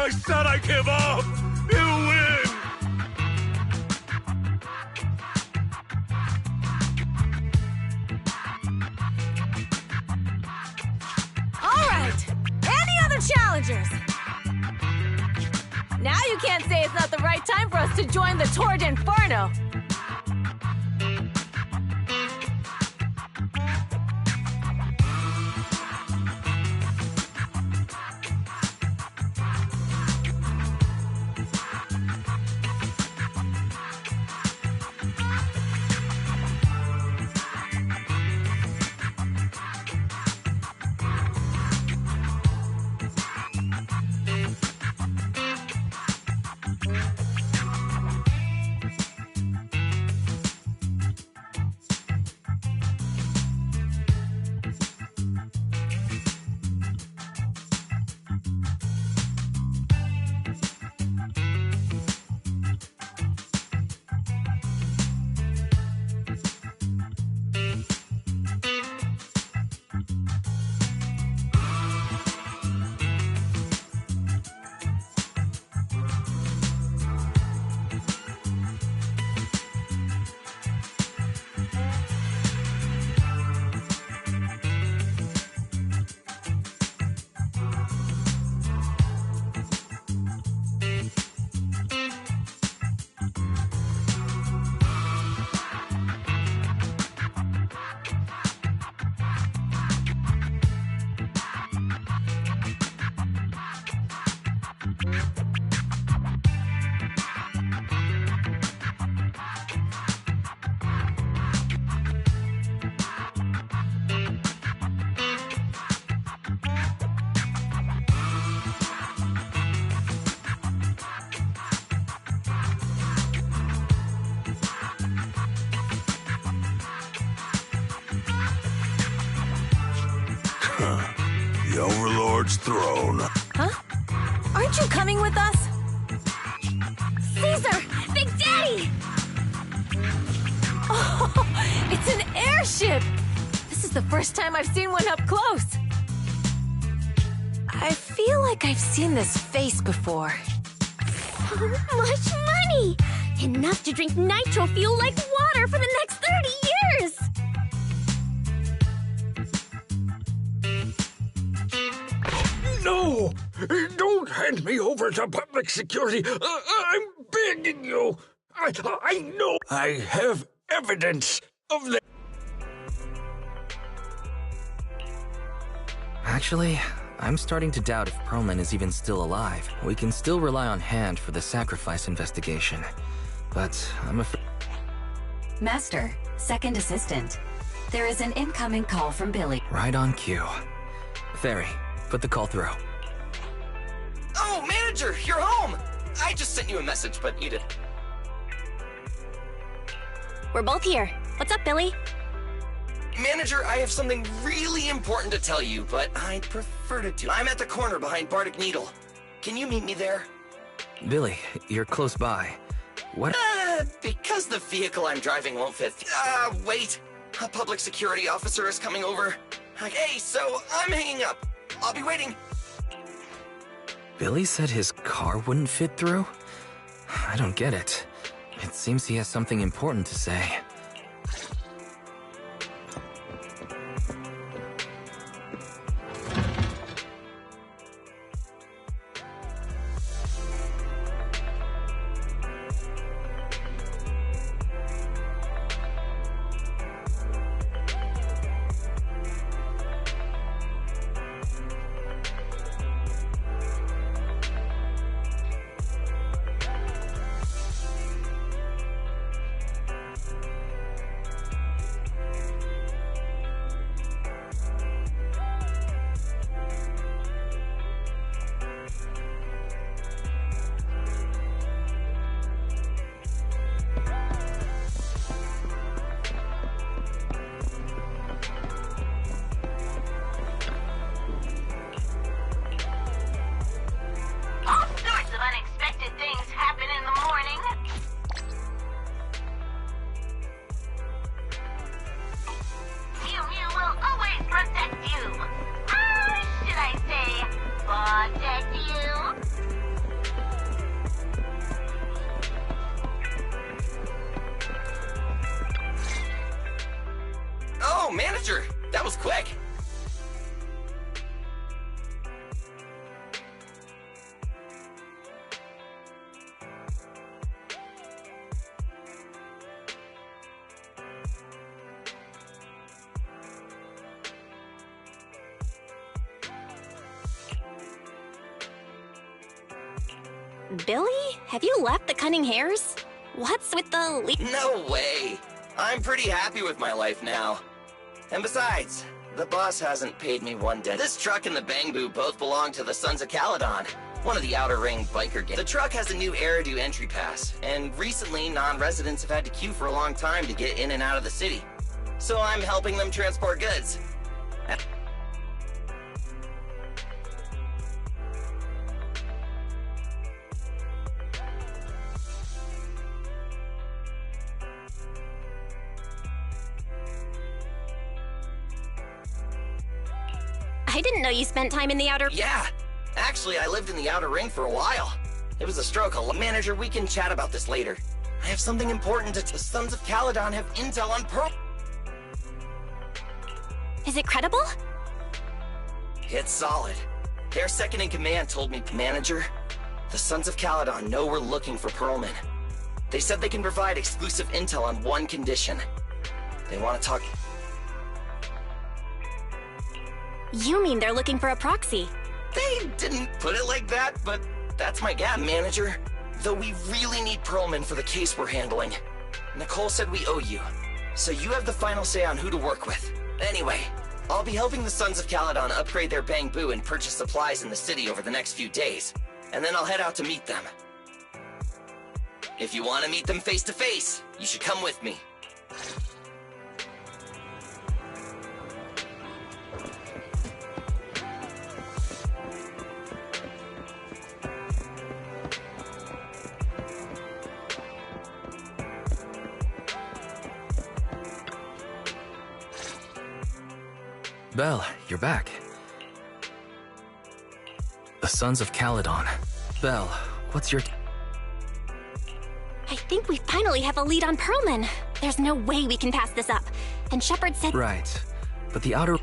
I said I give up! You win! All right! Any other challengers? Now you can't say it's not the right time for us to join the Torrid Inferno! The Overlord's throne. Huh? Aren't you coming with us? Caesar! Big Daddy! Oh, it's an airship! This is the first time I've seen one up close. I feel like I've seen this face before. So much money! Enough to drink nitro fuel like water for the next 30 years! No! Don't hand me over to public security! I'm begging you! I know I have evidence of the... Actually, I'm starting to doubt if Perlman is even still alive. We can still rely on Hand for the sacrifice investigation. But I'm afraid... Master, second assistant. There is an incoming call from Billy. Right on cue. Fairy, put the call through. Oh, manager, you're home! I just sent you a message, but you didn't. We're both here. What's up, Billy? Manager, I have something really important to tell you, but I'd prefer to do. I'm at the corner behind Bardic Needle. Can you meet me there? Billy, you're close by. What? Because the vehicle I'm driving won't fit. Wait. A public security officer is coming over. Hey, so I'm hanging up. I'll be waiting. Billy said his car wouldn't fit through? I don't get it. It seems he has something important to say. Billy? Have you left the Cunning Hares? What's with the No way. I'm pretty happy with my life now. And besides, the boss hasn't paid me one debt. This truck and the Bang Boo both belong to the Sons of Caledon, one of the Outer Ring biker gangs. The truck has a new Eridu entry pass, and recently non-residents have had to queue for a long time to get in and out of the city. So I'm helping them transport goods. I didn't know you spent time in the Outer... Yeah, actually I lived in the Outer Ring for a while. It was a stroke. Manager, we can chat about this later. I have something important to... The Sons of Caledon have intel on Pearl... Is it credible? It's solid. Their second-in-command told me, Manager, the Sons of Caledon know we're looking for Pearlman. They said they can provide exclusive intel on one condition. They want to talk... You mean they're looking for a proxy? They didn't put it like that, but that's my gap, Manager. Though we really need Pearlman for the case we're handling. Nicole said we owe you, so you have the final say on who to work with. Anyway, I'll be helping the Sons of Caledon upgrade their Bang Boo and purchase supplies in the city over the next few days, and then I'll head out to meet them. If you want to meet them face to face, you should come with me. Belle, you're back. The Sons of Caledon. Belle, what's your... I think we finally have a lead on Pearlman. There's no way we can pass this up. And Shepard said... Right, but the Outer...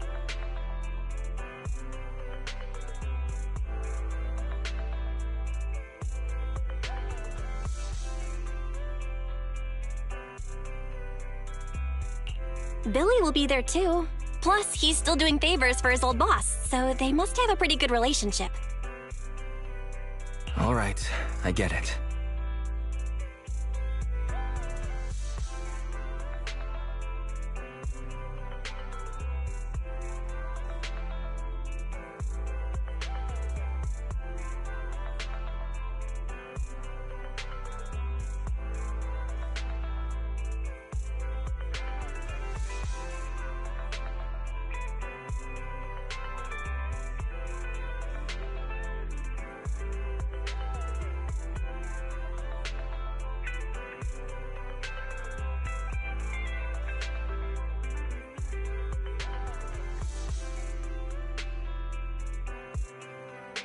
Billy will be there too. Plus, he's still doing favors for his old boss, so they must have a pretty good relationship. All right, I get it.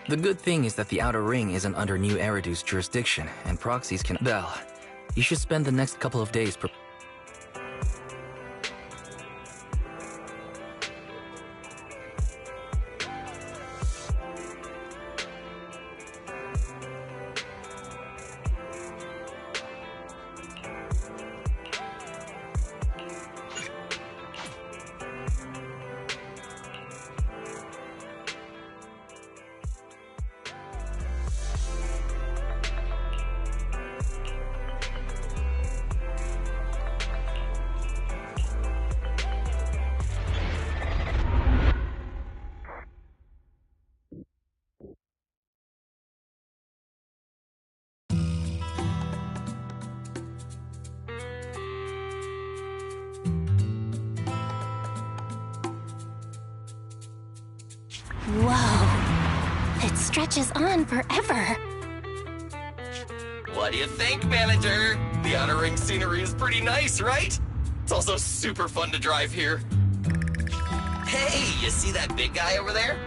The good thing is that the Outer Ring isn't under New Eridu's jurisdiction, and proxies can... Belle, you should spend the next couple of days Whoa. It stretches on forever. What do you think, Manager? The Outer Ring scenery is pretty nice, right? It's also super fun to drive here. Hey, you see that big guy over there?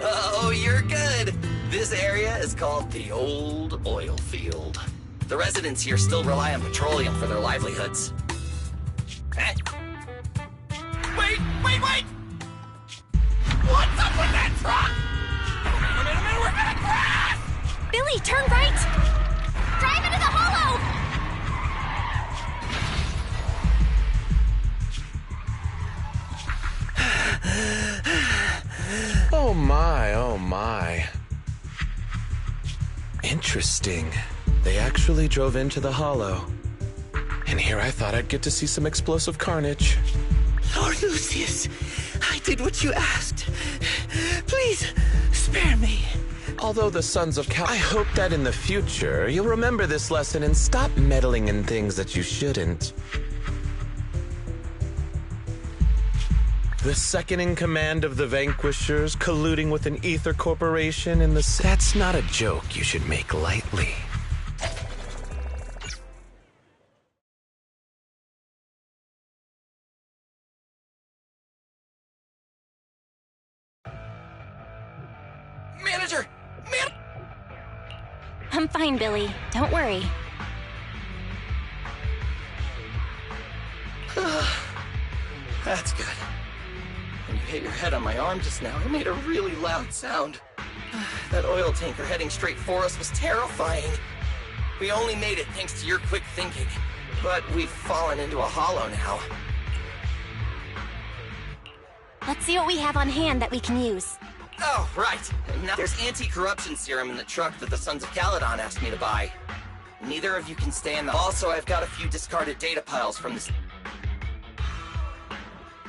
Oh, you're good. This area is called the Old Oil Field. The residents here still rely on petroleum for their livelihoods. Eh? Wait! What's up with that truck? A minute, we're gonna crash! Billy, turn right! Drive into the hollow! Oh my, oh my. Interesting. They actually drove into the hollow. And here I thought I'd get to see some explosive carnage. Lord Lucius, I did what you asked. Please, spare me. Although the Sons of Cal, I hope that in the future you'll remember this lesson and stop meddling in things that you shouldn't. The second in command of the Vanquishers colluding with an ether corporation in the... That's not a joke you should make lightly. Manager! I'm fine, Billy. Don't worry. That's good. When you hit your head on my arm just now, it made a really loud sound. That oil tanker heading straight for us was terrifying. We only made it thanks to your quick thinking, but we've fallen into a hollow now. Let's see what we have on hand that we can use. Oh, right. Now there's anti-corruption serum in the truck that the Sons of Caledon asked me to buy. Neither of you can stay in the... Also, I've got a few discarded data piles from this...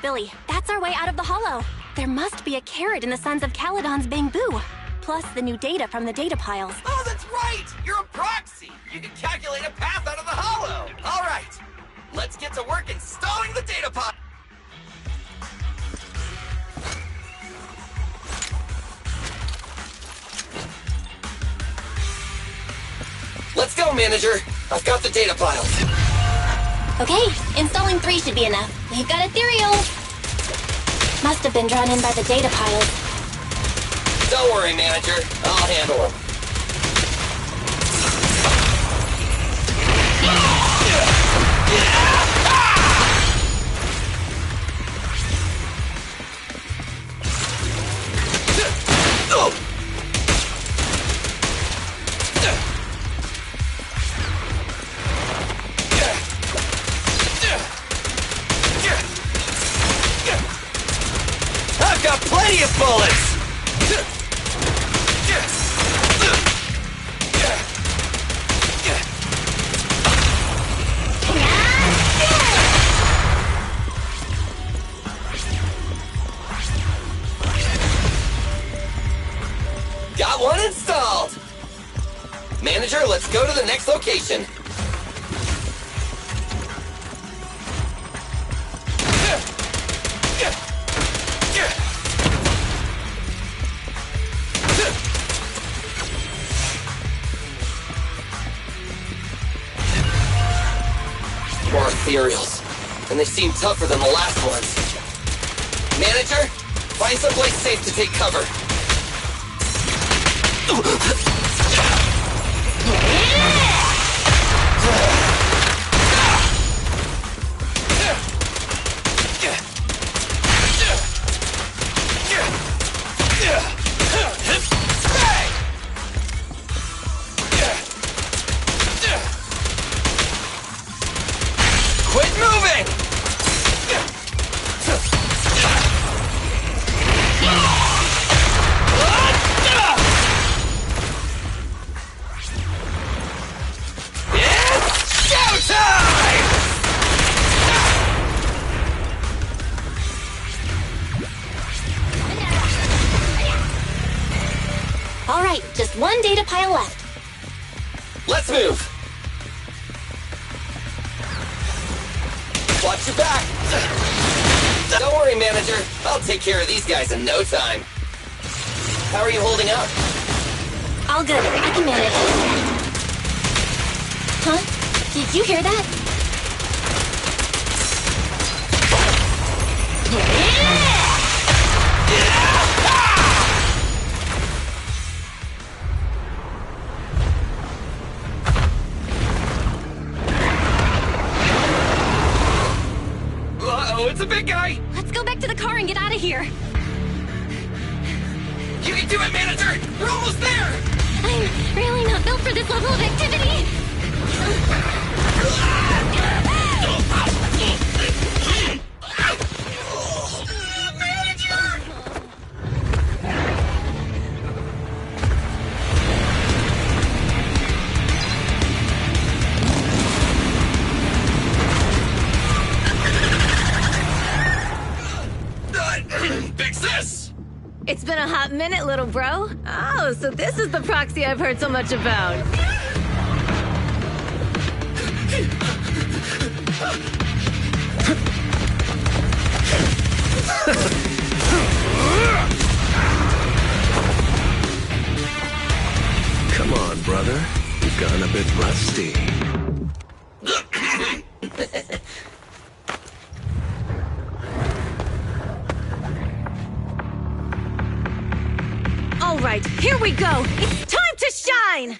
Billy, that's our way out of the hollow. There must be a carrot in the Sons of Caledon's bamboo. Plus the new data from the data piles. Oh, that's right! You're a proxy! You can calculate a path out of the hollow! All right! Let's get to work installing the data pile! Let's go, Manager! I've got the data piles. Okay, installing 3 should be enough. We've got ethereal. Must have been drawn in by the data piles. Don't worry, Manager. I'll handle them. I've got plenty of bullets! Got one installed! Manager, let's go to the next location. More ethereals, and they seem tougher than the last ones. Manager, find someplace safe to take cover. Quit moving! It's showtime! All right, just 1 data pile left. Let's move! Watch your back! Don't worry, Manager. I'll take care of these guys in no time. How are you holding up? All good. I can manage. Huh? Did you hear that? Uh-oh, it's a big guy! Let's go back to the car and get out of here. You can do it, Manager! We're almost there! I'm really not built for this level of activity. Manager! It's been a hot minute, little bro. Oh, so this is the proxy I've heard so much about. Come on, brother. You've gone a bit rusty. All right, here we go. It's time to shine.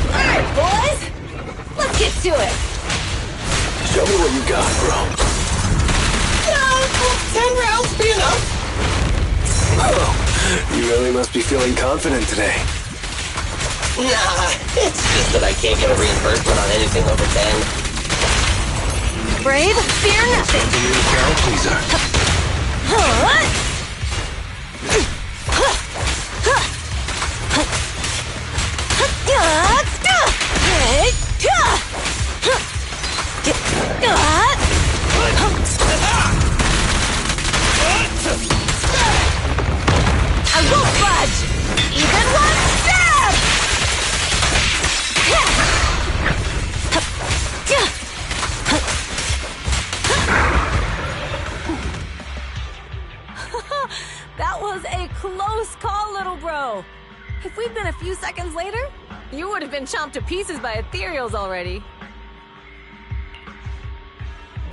All right, boys. Let's get to it. Show me what you got, bro. 10 rounds be enough? Oh, you really must be feeling confident today. Nah, it's just that I can't get a reimbursement on anything over 10. Brave, fear nothing. Something you're a crowd pleaser. I won't budge! Even one step! That was a close call, little bro. If we'd been a few seconds later, you would have been chomped to pieces by ethereals already.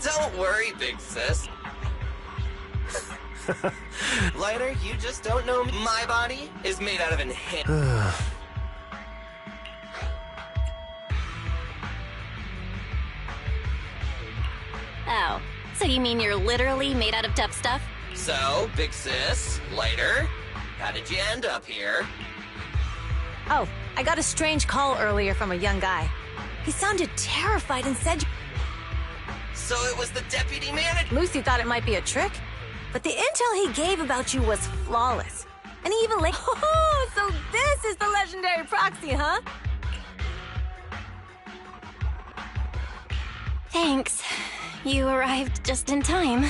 Don't worry, big sis. Lighter, you just don't know me. My body is made out of Oh, so you mean you're literally made out of tough stuff? So, big sis, Lighter, how did you end up here? Oh, I got a strange call earlier from a young guy. He sounded terrified and said... So it was the deputy manager. Lucy thought it might be a trick, but the intel he gave about you was flawless. And he even Oh, so this is the legendary proxy, huh? Thanks. You arrived just in time.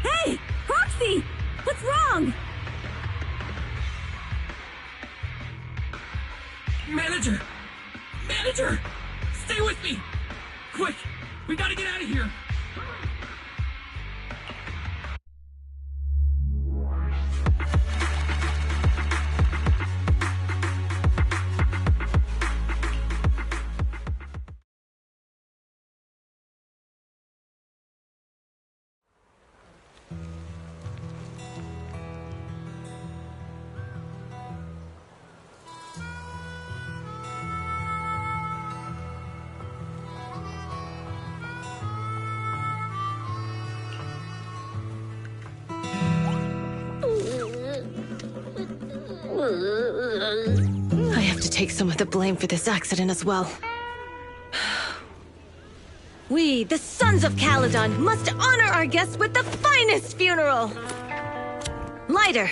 Hey! Proxy! What's wrong? Manager! Manager! Stay with me! Quick! We gotta get out of here! I have to take some of the blame for this accident as well. We, the Sons of Caledon, must honor our guests with the finest funeral! Lighter,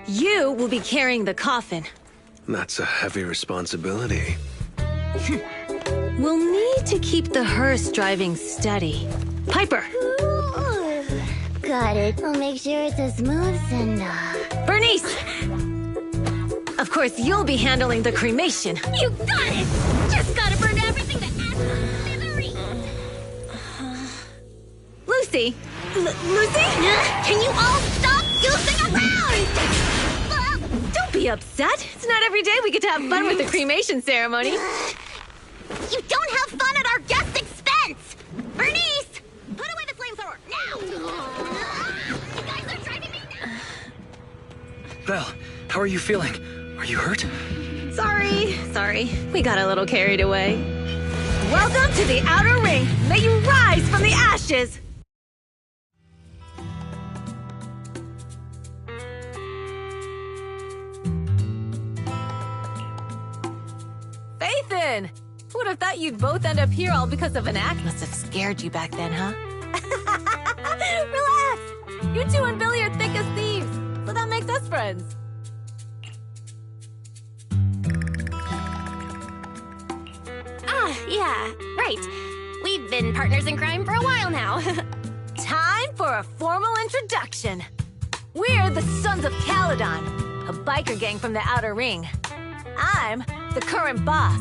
you will be carrying the coffin. That's a heavy responsibility. We'll need to keep the hearse driving steady. Piper! Ooh, got it. I'll make sure it's as smooth and, Bernice! Of course, you'll be handling the cremation. You got it! Just gotta burn everything to smithereens! Lucy! Lucy? Can you all stop goofing around? Don't be upset. It's not every day we get to have fun with the cremation ceremony. You don't have fun at our guest expense! Bernice! Belle, how are you feeling? Are you hurt? Sorry. We got a little carried away. Welcome to the Outer Ring. May you rise from the ashes. Faithin! Who would have thought you'd both end up here all because of an act? Must have scared you back then, huh? Relax! You two and Billy are thick as thieves, so that makes us friends. Yeah, right. We've been partners in crime for a while now. Time for a formal introduction. We're the Sons of Caledon, a biker gang from the Outer Ring. I'm the current boss,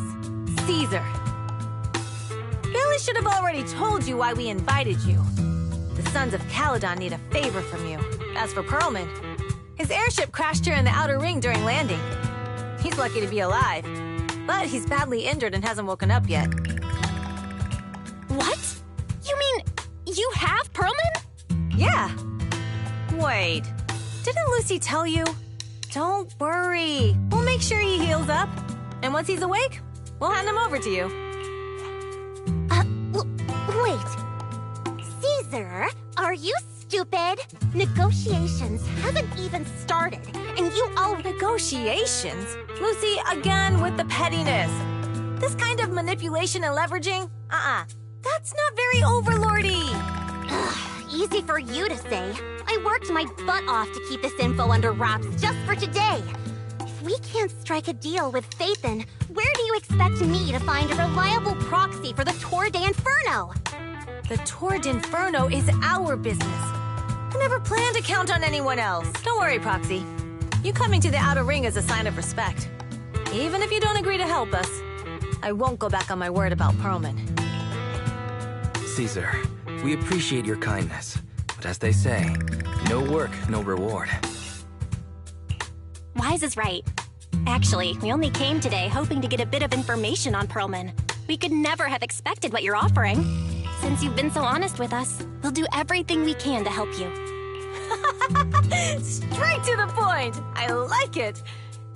Caesar. Billy should have already told you why we invited you. The Sons of Caledon need a favor from you. As for Perlman, his airship crashed here in the Outer Ring during landing. He's lucky to be alive, but he's badly injured and hasn't woken up yet. What? You mean you have Perlman? Yeah. Wait, didn't Lucy tell you? Don't worry. We'll make sure he heals up. And once he's awake, we'll hand him over to you. Wait. Caesar, are you stupid? Negotiations haven't even started, and you all— Negotiations? Lucy, again with the pettiness. This kind of manipulation and leveraging? That's not very overlordy. Easy for you to say. I worked my butt off to keep this info under wraps just for today. If we can't strike a deal with Faithin, where do you expect me to find a reliable proxy for the Tour d'Inferno? The Tour d'Inferno is our business. I never planned to count on anyone else. Don't worry, Proxy. You coming to the Outer Ring is a sign of respect. Even if you don't agree to help us, I won't go back on my word about Perlman. Caesar, we appreciate your kindness. But as they say, no work, no reward. Wise is right. Actually, we only came today hoping to get a bit of information on Perlman. We could never have expected what you're offering. Since you've been so honest with us, we'll do everything we can to help you. Straight to the point! I like it!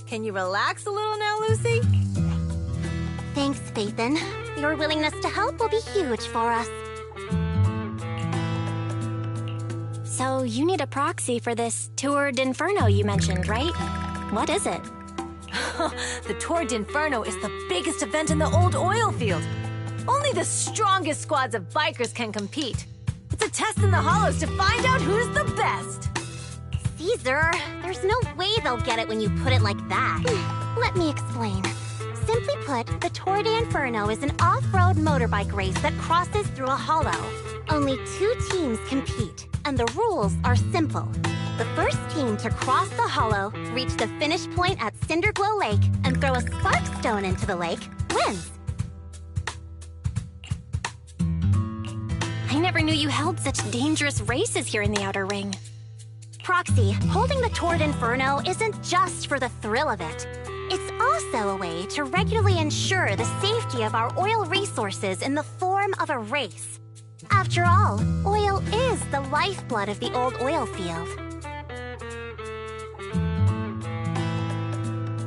Can you relax a little now, Lucy? Thanks, Faithin. Your willingness to help will be huge for us. So you need a proxy for this Tour d'Inferno you mentioned, right? What is it? The Tour d'Inferno is the biggest event in the old oil field. Only the strongest squads of bikers can compete. It's a test in the hollows to find out who's the best. Caesar, there's no way they'll get it when you put it like that. Let me explain. Simply put, the Tour d'Inferno is an off-road motorbike race that crosses through a hollow. Only 2 teams compete, and the rules are simple. The first team to cross the hollow, reach the finish point at Cinderglow Lake, and throw a spark stone into the lake, wins. I never knew you held such dangerous races here in the Outer Ring. Proxy, holding the Tour d'Inferno isn't just for the thrill of it. It's also a way to regularly ensure the safety of our oil resources in the form of a race. After all, oil is the lifeblood of the old oil field.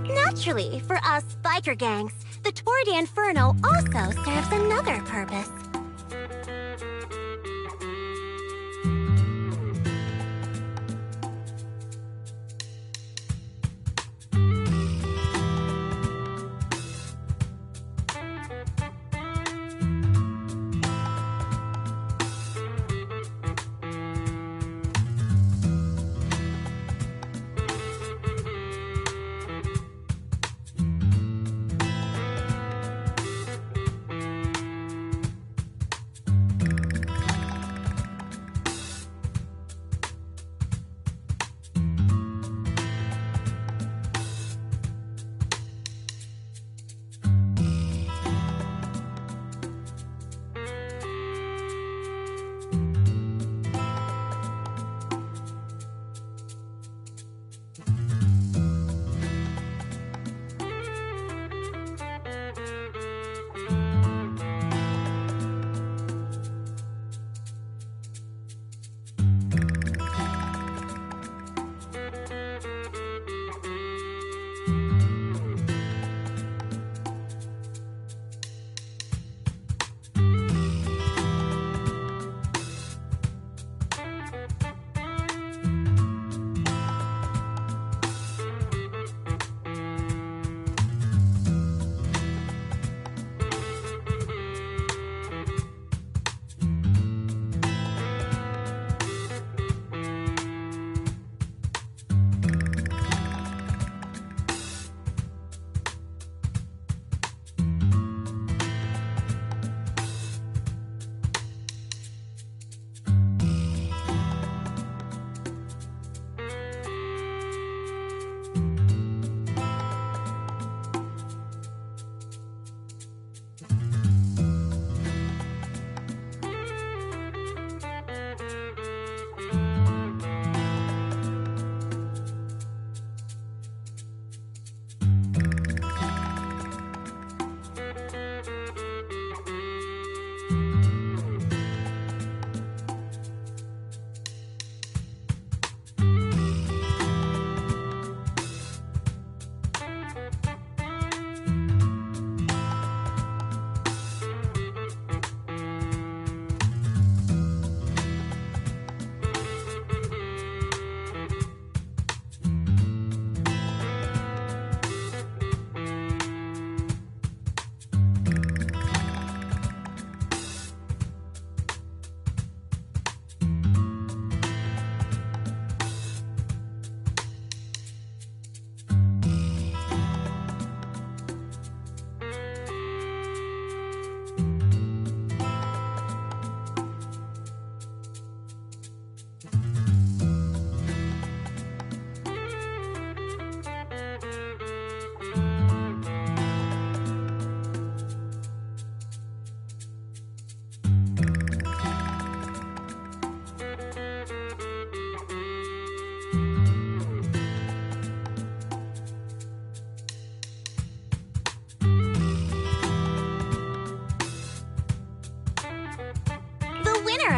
Naturally, for us biker gangs, the Tour d'Inferno also serves another purpose.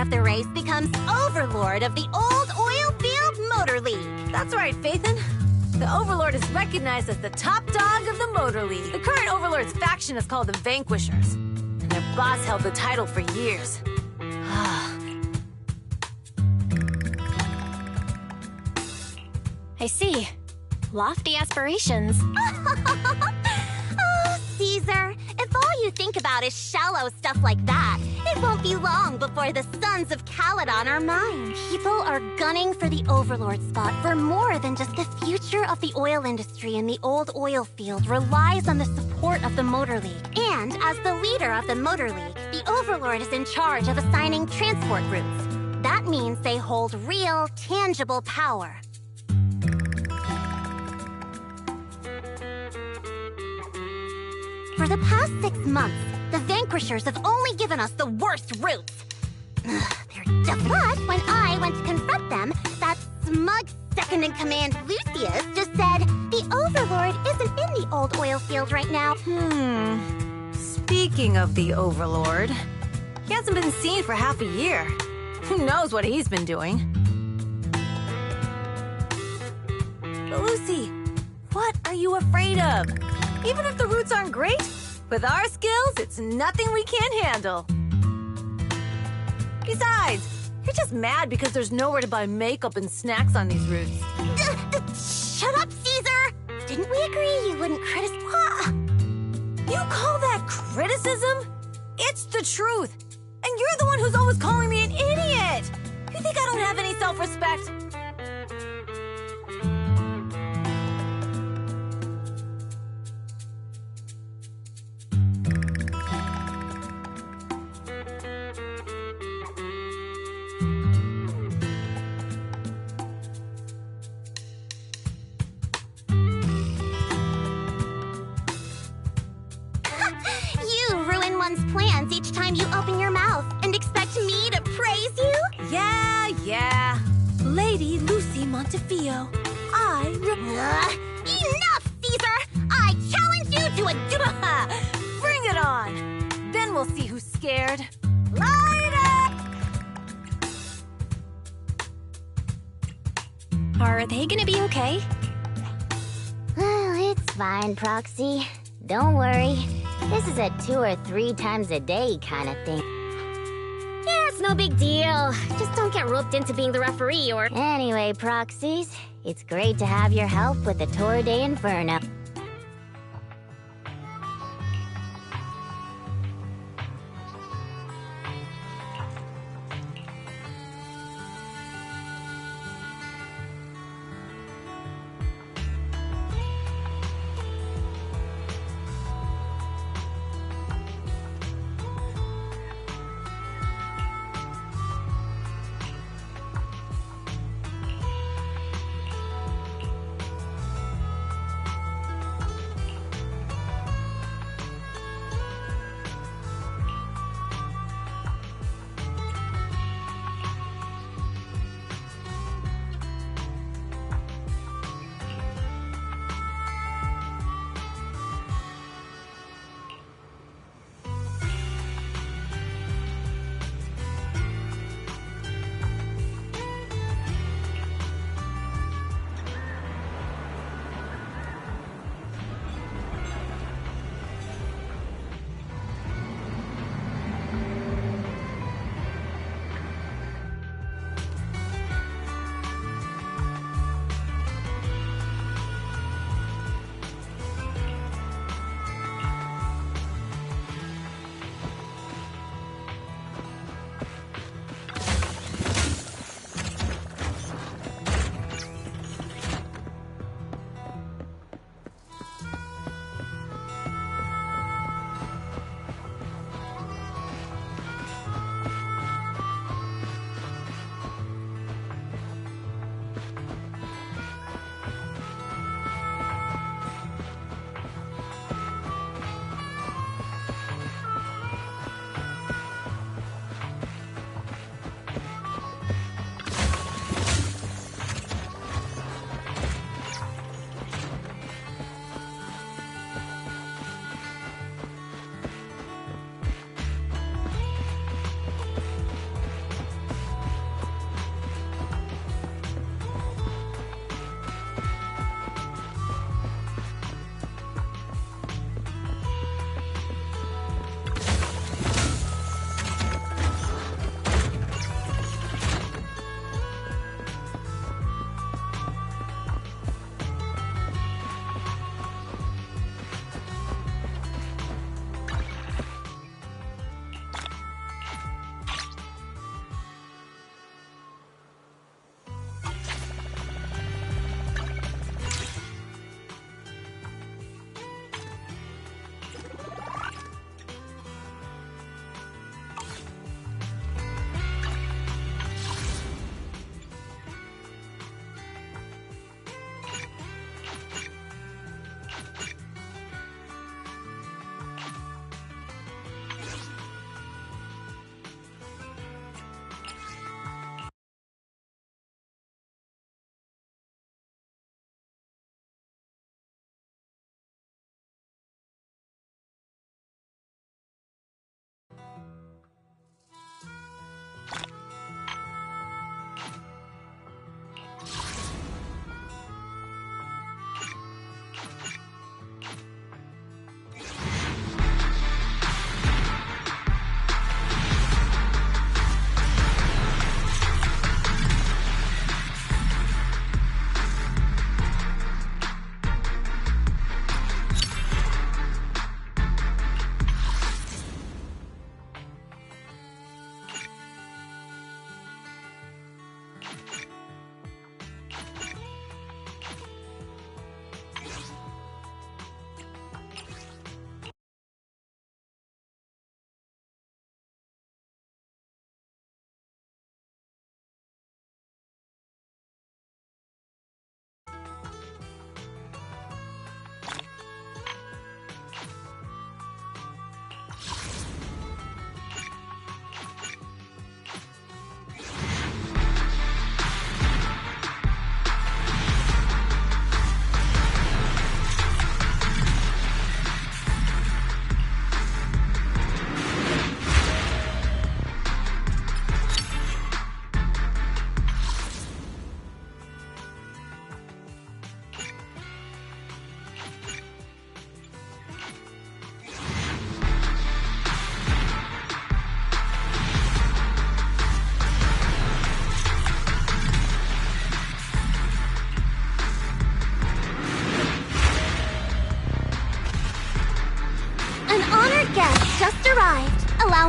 winner of the race becomes overlord of the Old Oil Field Motor League. That's right, Phaethon. The Overlord is recognized as the top dog of the Motor League. The current Overlord's faction is called the Vanquishers, and their boss held the title for years. I see. Lofty aspirations. Oh, Caesar, if all you think about is shallow stuff like that, it won't be long before the Sons of Caledon are mine. People are gunning for the Overlord spot for more than just the future of the oil industry in the old oil field relies on the support of the Motor League. And as the leader of the Motor League, the Overlord is in charge of assigning transport routes. That means they hold real, tangible power. For the past 6 months, the Vanquishers have only given us the worst routes. They're definitely. But when I went to confront them, that smug second-in-command Lucius just said the Overlord isn't in the old oil field right now. Speaking of the Overlord, he hasn't been seen for half a year. Who knows what he's been doing? But Lucy, what are you afraid of? Even if the routes aren't great, with our skills, it's nothing we can't handle. Besides, you're just mad because there's nowhere to buy makeup and snacks on these routes. Shut up, Caesar! Didn't we agree you wouldn't criticize? You call that criticism? It's the truth. And you're the one who's always calling me an idiot! You think I don't have any self-respect? Plans each time you open your mouth and expect me to praise you? Yeah. Lady Lucy Montefiore. Enough, Caesar! I challenge you to a duel! Bring it on! Then we'll see who's scared. Light up! Are they gonna be okay? Well, it's fine, Proxy. Don't worry. This is a 2 or 3 times a day kind of thing. Yeah, it's no big deal. Just don't get roped into being the referee or... Anyway, Proxies, it's great to have your help with the Tour de Inferno.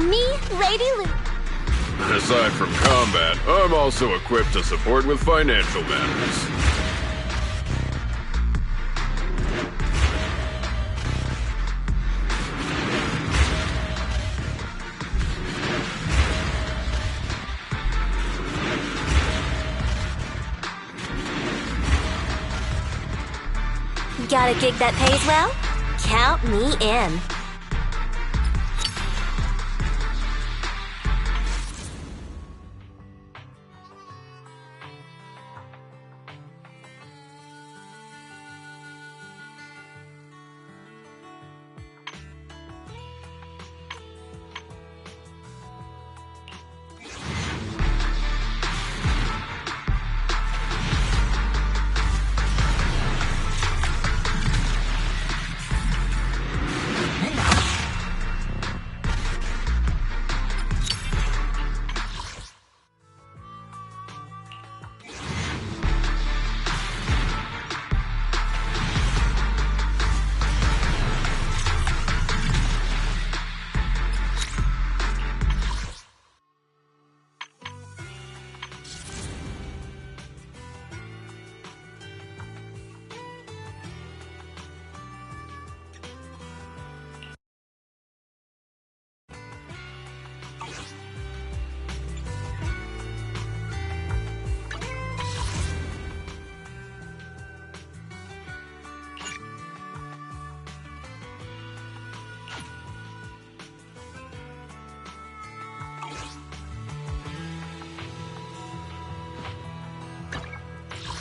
call me Lady Luke. Aside from combat, I'm also equipped to support with financial matters. Got a gig that pays well? Count me in.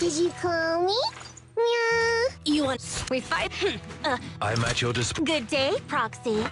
Did you call me? Meow. You want... We fight? I'm at your disposal. Good day, Proxy.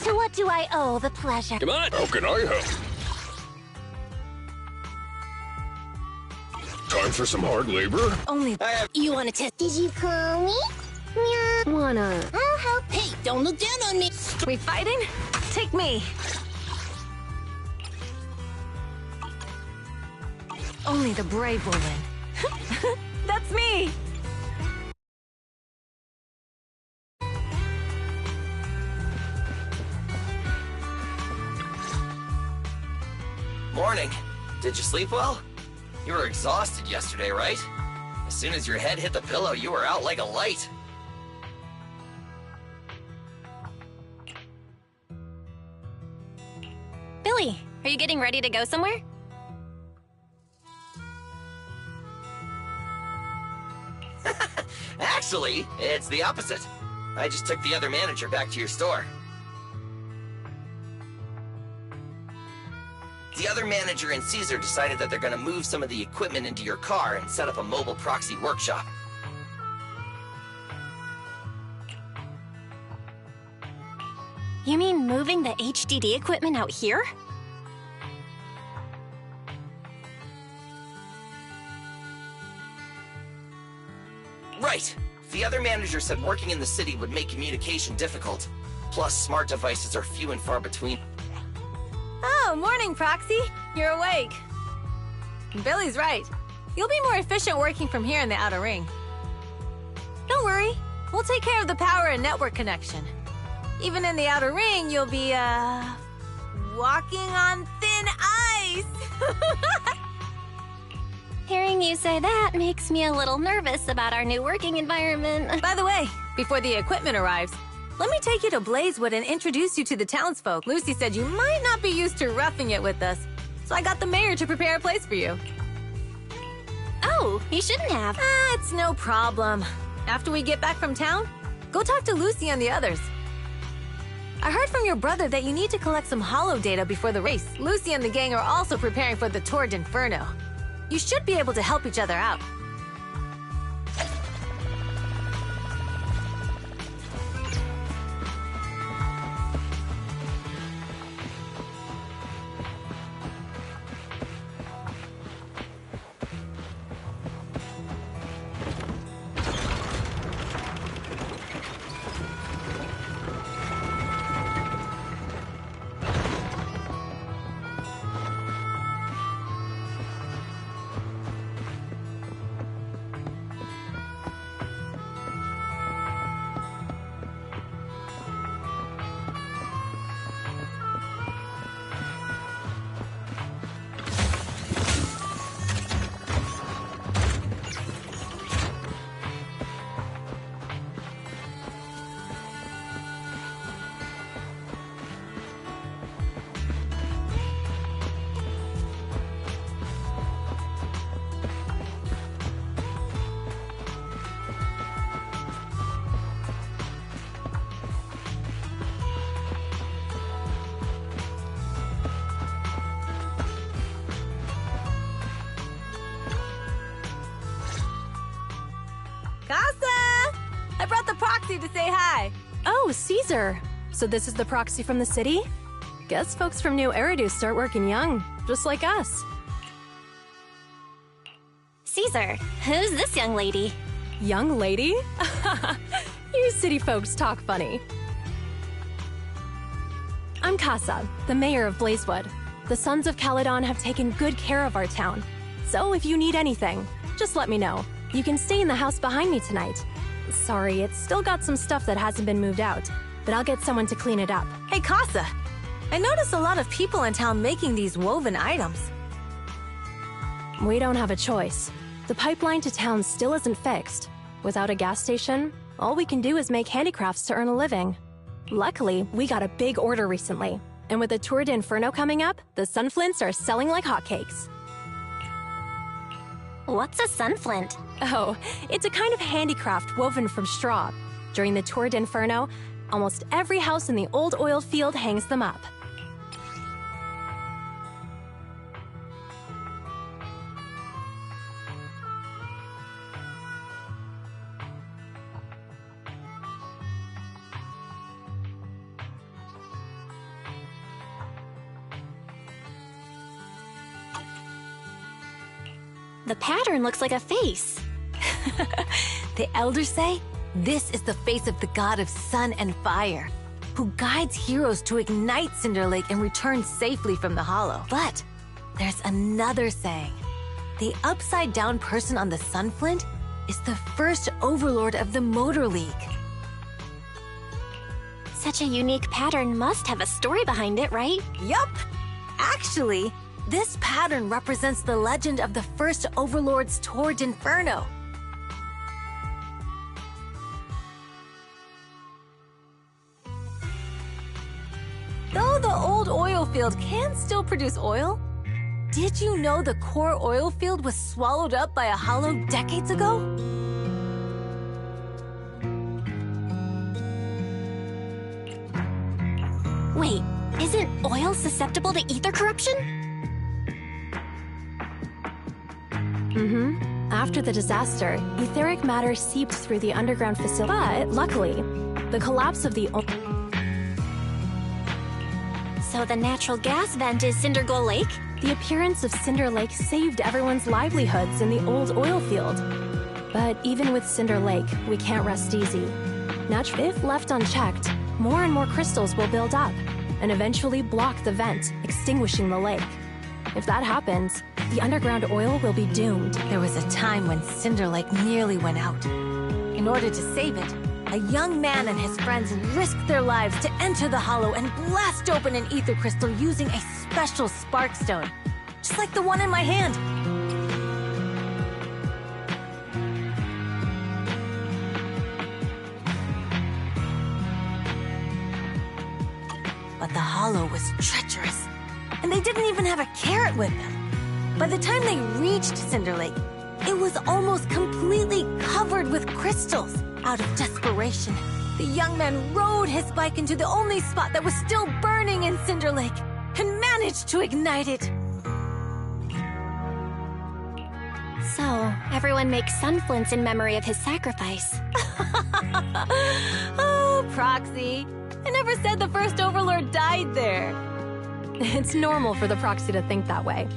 To what do I owe the pleasure? Come on. How can I help? Time for some hard labor? Only... You want to test... Did you call me? Meow. Wanna? I'll help. Hey, don't look down on me! We fighting? Take me! Only the brave will win. That's me! Morning. Did you sleep well? You were exhausted yesterday, right? As soon as your head hit the pillow, you were out like a light. Billy, are you getting ready to go somewhere? Actually, it's the opposite. I just took the other manager back to your store. The other manager and Caesar decided that they're gonna move some of the equipment into your car and set up a mobile proxy workshop. You mean moving the HDD equipment out here? Right! The other manager said working in the city would make communication difficult. Plus, smart devices are few and far between. Oh, morning, Proxy. You're awake. Billy's right. You'll be more efficient working from here in the outer ring. Don't worry. We'll take care of the power and network connection. Even in the outer ring, you'll be, walking on thin ice! Hearing you say that makes me a little nervous about our new working environment. By the way, before the equipment arrives, Let me take you to Blazewood and introduce you to the townsfolk. Lucy said you might not be used to roughing it with us, so I got the mayor to prepare a place for you. Oh, you shouldn't have. It's no problem. After we get back from town, go talk to Lucy and the others. I heard from your brother that you need to collect some holo data before the race. Lucy and the gang are also preparing for the Tour d'Inferno. You should be able to help each other out. Casa! I brought the proxy to say hi. Oh, Caesar. So this is the proxy from the city? Guess folks from New Eridu start working young, just like us. Caesar, who's this young lady? Young lady? You city folks talk funny. I'm Casa, the mayor of Blazewood. The Sons of Caledon have taken good care of our town. So if you need anything, just let me know. You can stay in the house behind me tonight. Sorry, it's still got some stuff that hasn't been moved out, but I'll get someone to clean it up. Hey, Casa! I noticed a lot of people in town making these woven items. We don't have a choice. The pipeline to town still isn't fixed. Without a gas station, all we can do is make handicrafts to earn a living. Luckily, we got a big order recently, and with the Tour d'Inferno coming up, the sunflints are selling like hotcakes. What's a sunflint? Oh, it's a kind of handicraft woven from straw. During the Tour d'Inferno, almost every house in the old oil field hangs them up. The pattern looks like a face. The elders say this is the face of the god of sun and fire, who guides heroes to ignite Cinder Lake and return safely from the hollow. But there's another saying. The upside-down person on the sunflint is the first overlord of the Motor League. Such a unique pattern must have a story behind it, right? Yup! Actually, this pattern represents the legend of the first overlord's Tour d'Inferno. Though the old oil field can still produce oil, did you know the core oil field was swallowed up by a hollow decades ago? Wait, isn't oil susceptible to ether corruption? After the disaster, etheric matter seeped through the underground facility. But luckily, the collapse of the So the natural gas vent is Cinderglow Lake? The appearance of Cinder Lake saved everyone's livelihoods in the old oil field. But even with Cinder Lake, we can't rest easy. If left unchecked, more and more crystals will build up and eventually block the vent, extinguishing the lake. If that happens, the underground oil will be doomed. There was a time when Cinder Lake nearly went out. In order to save it, a young man and his friends risked their lives to enter the hollow and blast open an ether crystal using a special spark stone, just like the one in my hand. hollow was treacherous, and they didn't even have a carrot with them. By the time they reached Cinder Lake, it was almost completely covered with crystals. Out of desperation, the young man rode his bike into the only spot that was still burning in Cinder Lake and managed to ignite it. So, everyone makes sunflints in memory of his sacrifice. Oh, Proxy. I never said the first Overlord died there. It's normal for the Proxy to think that way.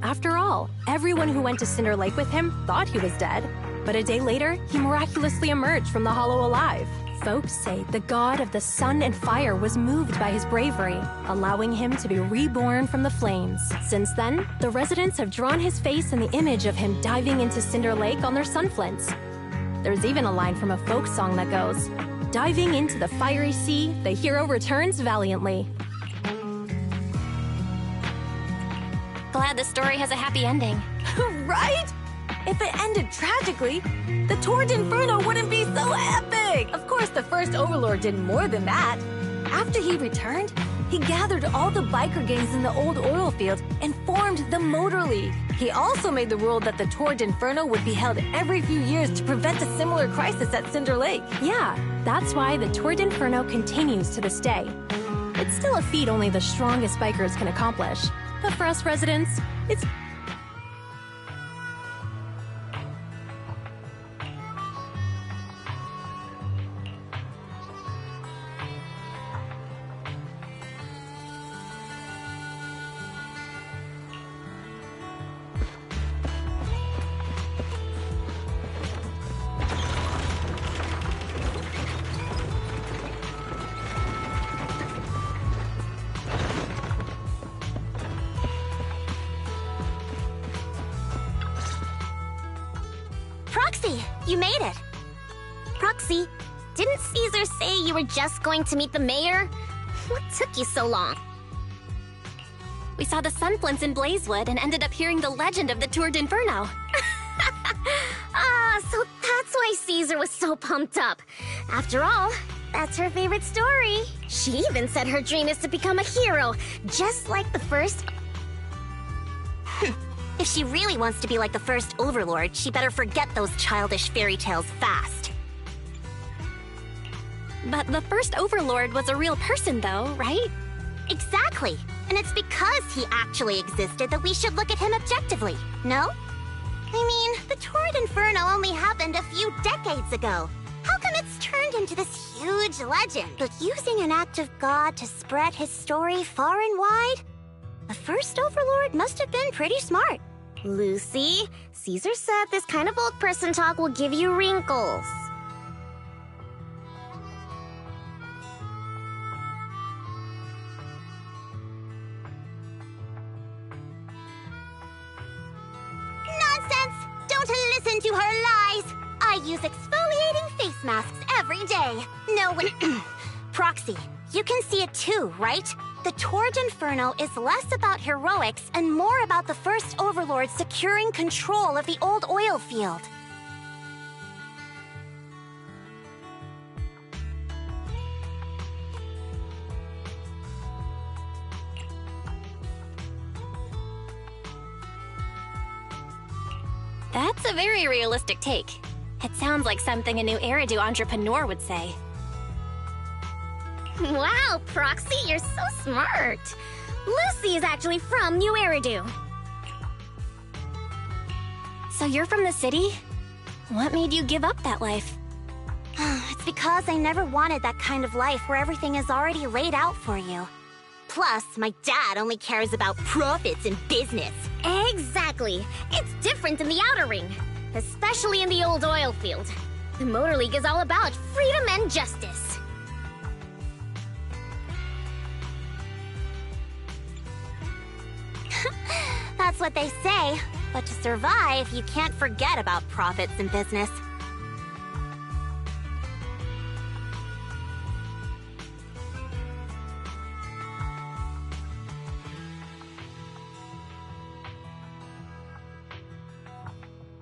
After all, everyone who went to Cinder Lake with him thought he was dead. But a day later, he miraculously emerged from the hollow alive. Folks say the god of the sun and fire was moved by his bravery, allowing him to be reborn from the flames. Since then, the residents have drawn his face and the image of him diving into Cinder Lake on their sunflints. There's even a line from a folk song that goes, "Diving into the fiery sea, the hero returns valiantly." Glad the story has a happy ending. Right? If it ended tragically, the Torrent Inferno wouldn't be so epic! Of course, the first Overlord did more than that. After he returned, he gathered all the biker gangs in the old oil field and formed the Motor League. He also made the rule that the Torrent Inferno would be held every few years to prevent a similar crisis at Cinder Lake. Yeah, that's why the Torrent Inferno continues to this day. It's still a feat only the strongest bikers can accomplish. But for us residents, it's... Proxy, you made it. Proxy, didn't Caesar say you were just going to meet the mayor? What took you so long? We saw the sunflints in Blazewood and ended up hearing the legend of the Tour d'Inferno. So that's why Caesar was so pumped up. After all, that's her favorite story. She even said her dream is to become a hero, just like the first... If she really wants to be like the first Overlord, she better forget those childish fairy tales fast. But the first Overlord was a real person, though, right? Exactly. And it's because he actually existed that we should look at him objectively, no? I mean, the Torrent Inferno only happened a few decades ago. How come it's turned into this huge legend? But using an act of God to spread his story far and wide? The first Overlord must have been pretty smart. Lucy, Caesar said this kind of old person talk will give you wrinkles. Nonsense! Don't listen to her lies! I use exfoliating face masks every day. No one... Proxy, you can see it too, right? The Torrent Inferno is less about heroics and more about the first Overlord securing control of the old oil field. That's a very realistic take. It sounds like something a new Eridu entrepreneur would say. Wow, Proxy, you're so smart. Lucy is actually from New Eridu. So you're from the city? What made you give up that life? It's because I never wanted that kind of life where everything is already laid out for you. Plus, my dad only cares about profits and business. Exactly. It's different in the Outer Ring, especially in the old oil field. The Motor League is all about freedom and justice. That's what they say. But to survive, you can't forget about profits and business.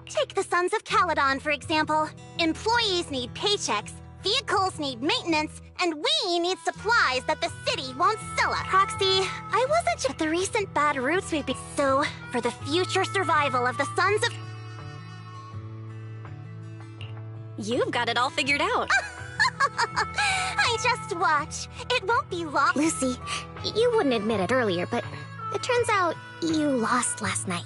Take the Sons of Caledon, for example. Employees need paychecks, vehicles need maintenance, And we need supplies that the city won't sell us. Proxy, I wasn't sure the recent bad route sweeping. So, for the future survival of the Sons of... You've got it all figured out. I just watch. It won't be long. Lucy, you wouldn't admit it earlier, but it turns out you lost last night.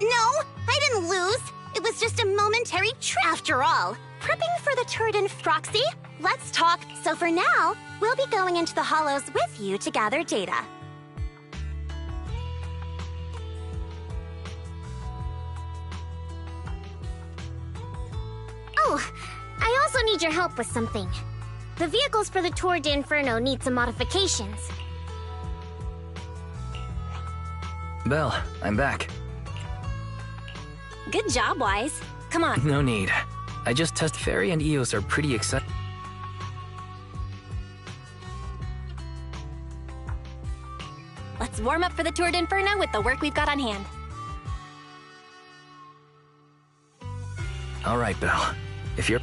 No, I didn't lose. It was just a momentary trip. After all, prepping for the Turden Proxy, let's talk. So for now, we'll be going into the Hollows with you to gather data. Oh, I also need your help with something. The vehicles for the Tour d'Inferno need some modifications. Belle, I'm back. Good job, Wise. Come on. No need. I just test Fairy and Eos are pretty excited. Let's warm up for the Tour d'Inferno with the work we've got on hand. All right, Belle. If you're...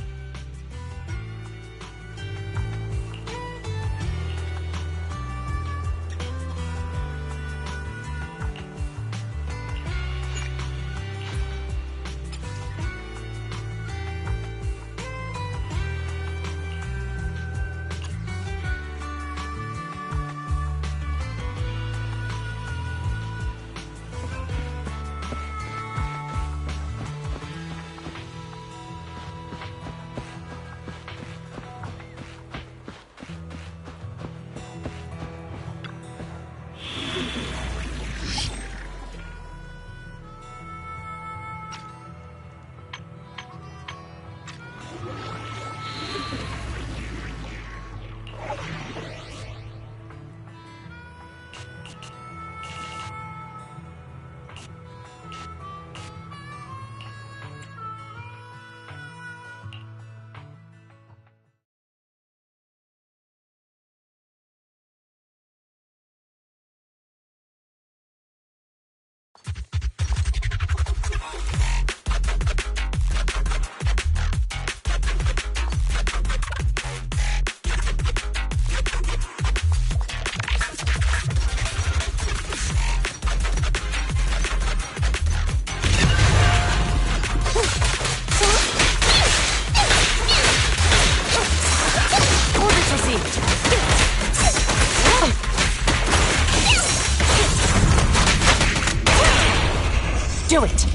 Do it!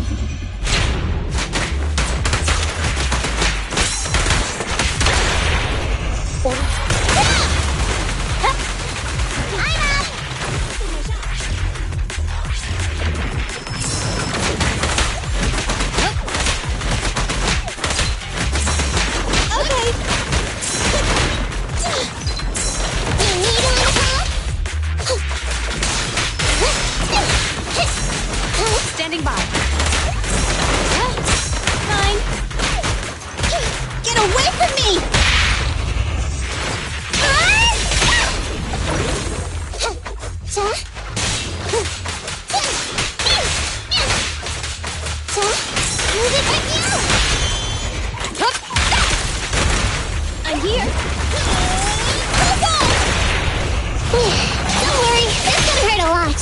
Standing by. Fine. Get away from me! Move it with you! I'm here. Don't worry, it's gonna hurt a lot.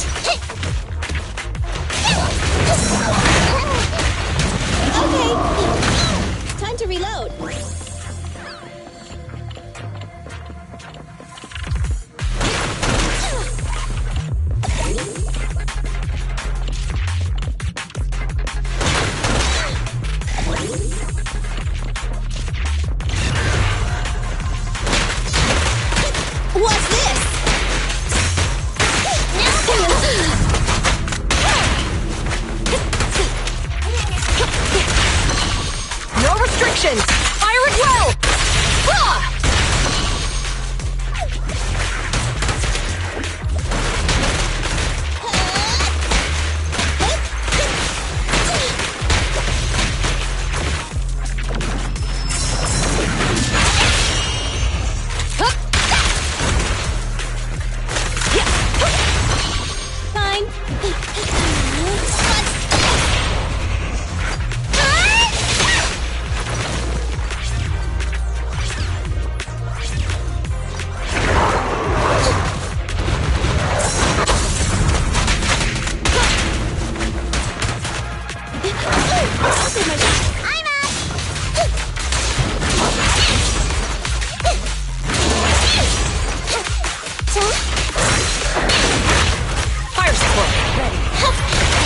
ready.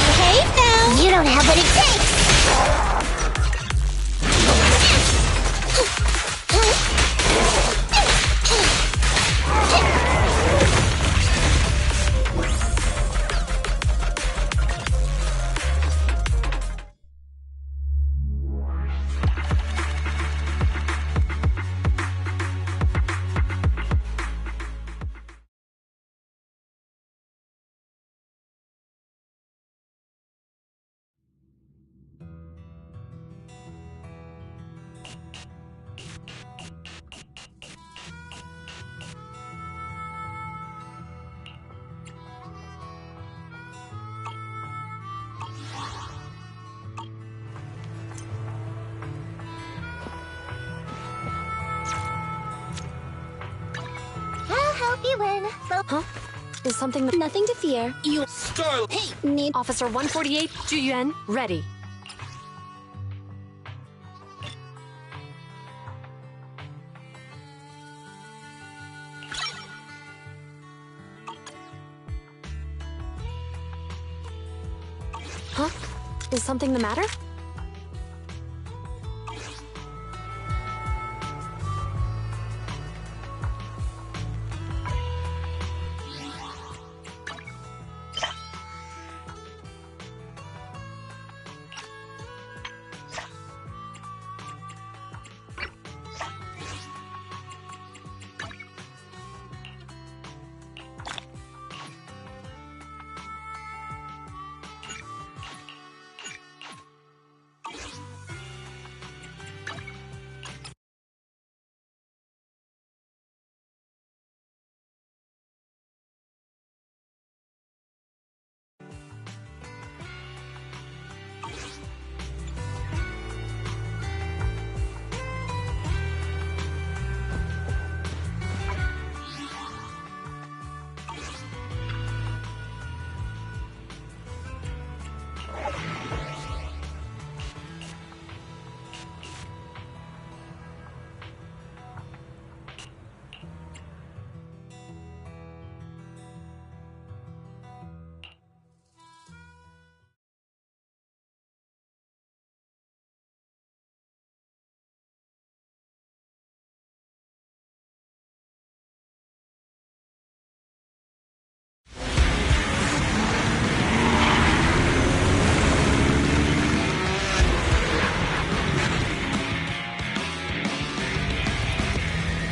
Behave now! You don't have what it takes! I'll help you win. Huh? Is something nothing to fear? You Starlight! hey, need Officer 148 Juyuan ready. Huh? Is something the matter?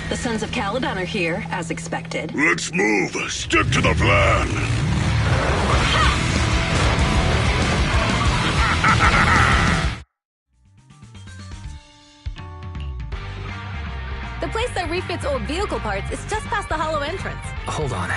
The Sons of Caledon are here, as expected. Let's move. Stick to the plan. The place that refits old vehicle parts is just past the hollow entrance. Hold on.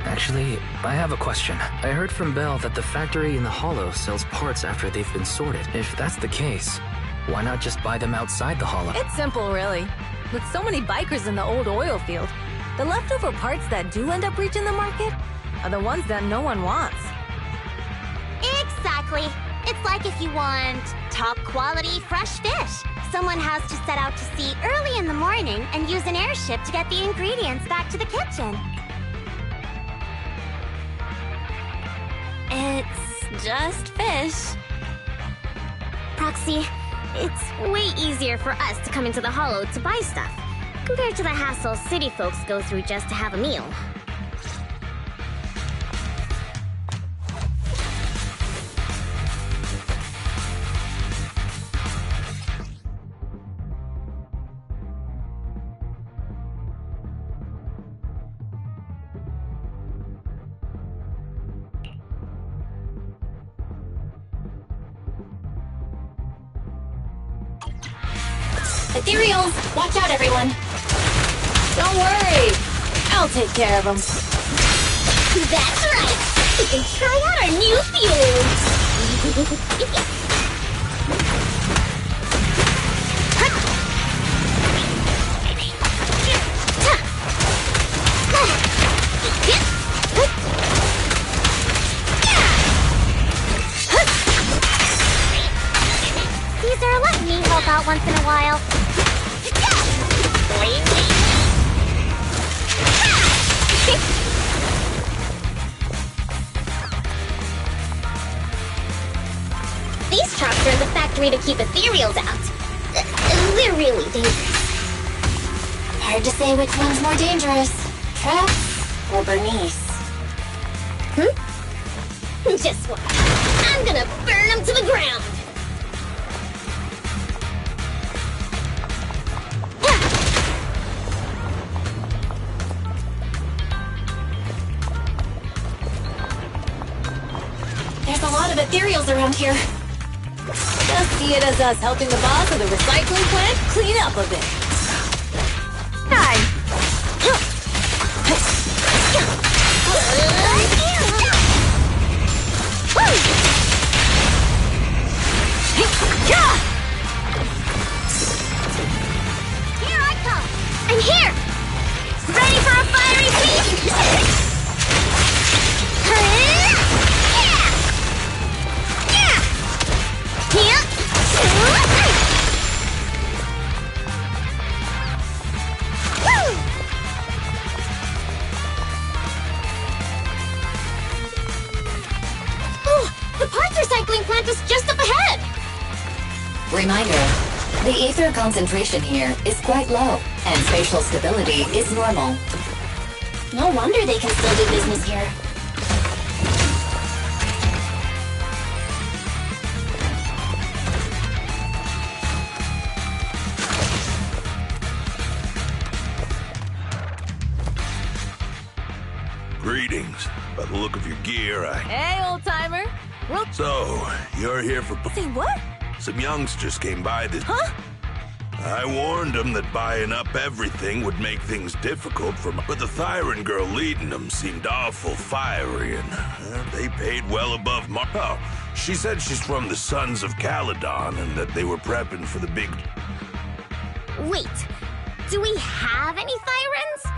Actually, I have a question. I heard from Belle that the factory in the hollow sells parts after they've been sorted. If that's the case, why not just buy them outside the hollow? It's simple, really. With so many bikers in the old oil field, the leftover parts that do end up reaching the market are the ones that no one wants. Exactly. It's like if you want top quality fresh fish. Someone has to set out to sea early in the morning and use an airship to get the ingredients back to the kitchen. It's just fish. Proxy, it's way easier for us to come into the hollow to buy stuff, compared to the hassle city folks go through just to have a meal. Ethereals! Watch out, everyone! Don't worry, I'll take care of them. That's right! We can try out our new fuse! Caesar, let me help out once in a while. trucks are in the factory to keep ethereals out. They're really dangerous. Hard to say which one's more dangerous, Trap or Bernice. Just what? I'm gonna burn them to the ground! There's a lot of ethereals around here. Just see it as us helping the boss of the recycling plant clean up a bit. Time! Here I come! I'm here! Ready for a fiery feast? Oh, the parts recycling plant is just up ahead! Reminder, the ether concentration here is quite low, and spatial stability is normal. No wonder they can still do business here. Greetings. By the look of your gear, Hey, old-timer. So, you're here for... Say what? Some youngsters came by this... Huh? I warned them that buying up everything would make things difficult for me. But the Thyran girl leading them seemed awful fiery, and they paid well above Oh, she said she's from the Sons of Caledon, and that they were prepping for the big... Wait, do we have any Thyrans?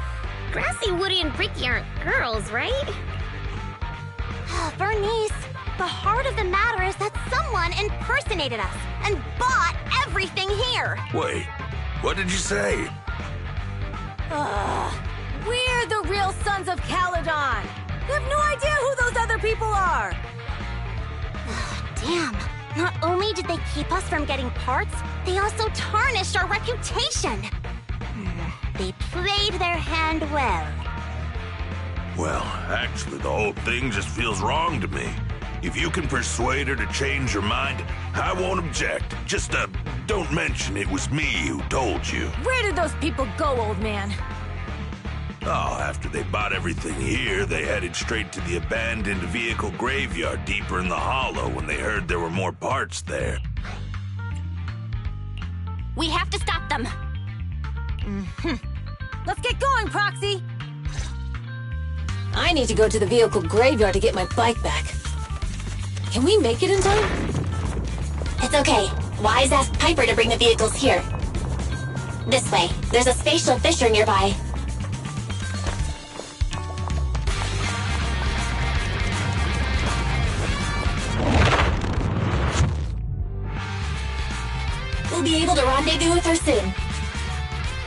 Grassy, Woody, and Bricky aren't girls, right? Bernice, the heart of the matter is that someone impersonated us and bought everything here. Wait, what did you say? We're the real Sons of Caledon. You have no idea who those other people are. Damn. Not only did they keep us from getting parts, they also tarnished our reputation. They played their hand well. Well, actually, the whole thing just feels wrong to me. If you can persuade her to change her mind, I won't object. Just, don't mention it was me who told you. Where did those people go, old man? Oh, after they bought everything here, they headed straight to the abandoned vehicle graveyard deeper in the hollow when they heard there were more parts there. We have to stop them. Let's get going, Proxy. I need to go to the vehicle graveyard to get my bike back. Can we make it in time? It's okay. Wise asked Piper to bring the vehicles here. This way. There's a spatial fissure nearby. We'll be able to rendezvous with her soon.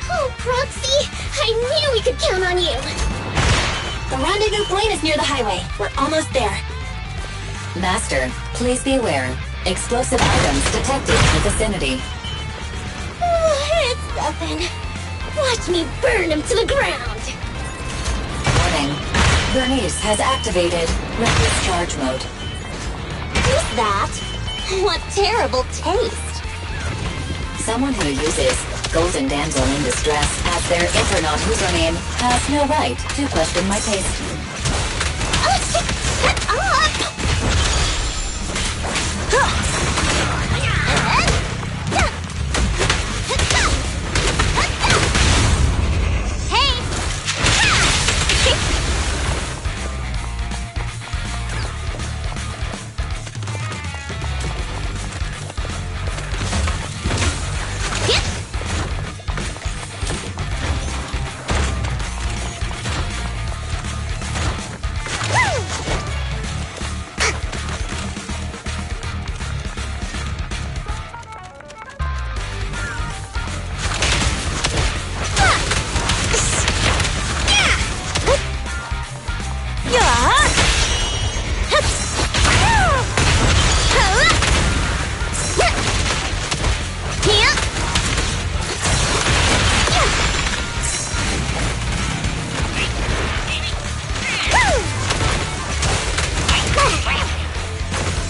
Oh, Proxy! I knew we could count on you! The rendezvous point is near the highway. We're almost there. Master, please be aware. Explosive items detected in the vicinity. Oh, it's nothing. Watch me burn him to the ground! Warning. Bernice has activated reckless charge mode. Who's that? What terrible taste! Someone who uses Golden Damsel in Distress as their Infernaut username has no right to question my taste. Shut up!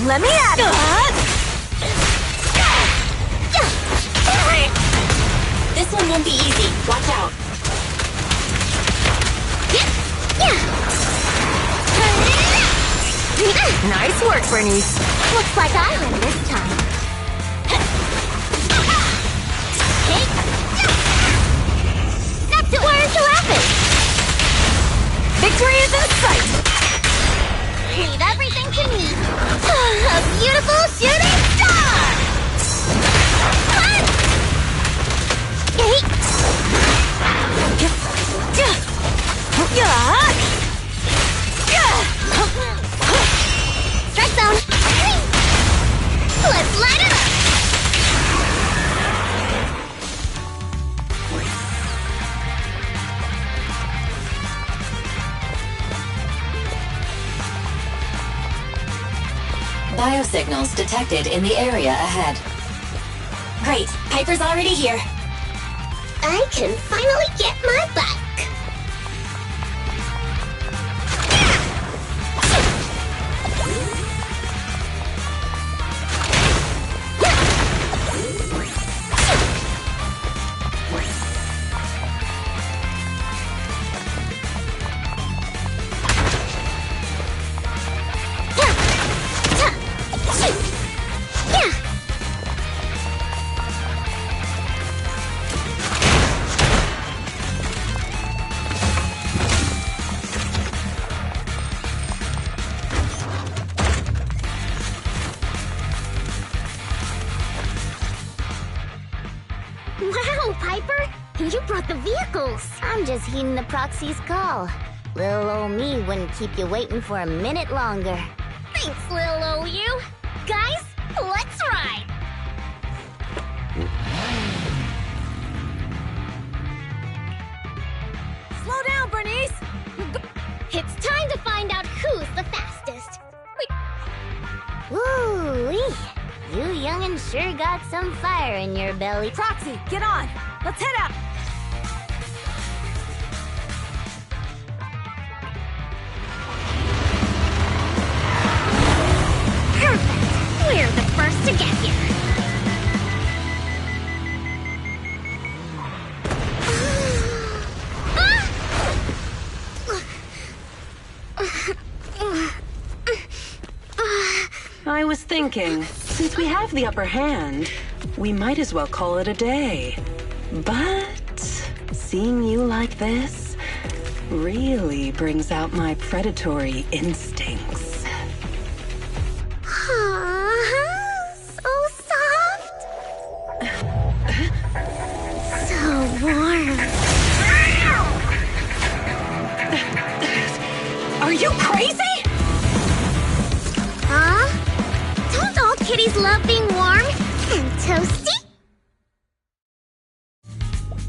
Let me at it! This one won't be easy. Watch out. Nice work, Bernice. Looks like I win this time. That's it. Why aren't you laughing? Victory is in sight! Leave everything to me. A beautiful shooting star! Strike zone! Let's light it up! Biosignals detected in the area ahead. Great, Piper's already here. I can finally get my back. Wow, Piper! You brought the vehicles! I'm just heeding the proxy's call. Little old me wouldn't keep you waiting for a minute longer. Thanks, little old you! Guys, let's ride! Slow down, Bernice! It's time to find out who's the fastest. Ooh-wee! You young'un sure got some fire in your belly. Proxy, get on! Let's head out! Perfect! We're the first to get here. I was thinking, since we have the upper hand, we might as well call it a day. But seeing you like this really brings out my predatory instincts. So soft. So warm. Are you crazy? Huh? Don't all kitties love being warm and toasty?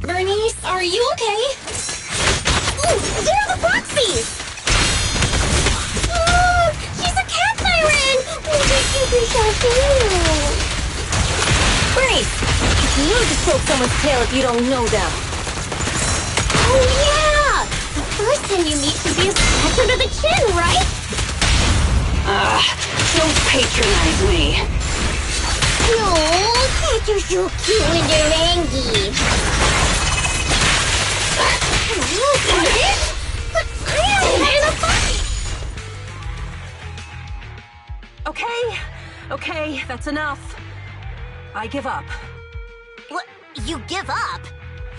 Bernice, are you okay? Ooh, there are the proxies! Oh, she's a cat siren! Bernice, it's rude to poke someone's tail if you don't know them. Oh yeah! The first time you meet should be a scratch under the chin, right? Don't patronize me. No, cats are so cute when they're angry. But I am in a fight! Okay, that's enough. I give up. What? You give up?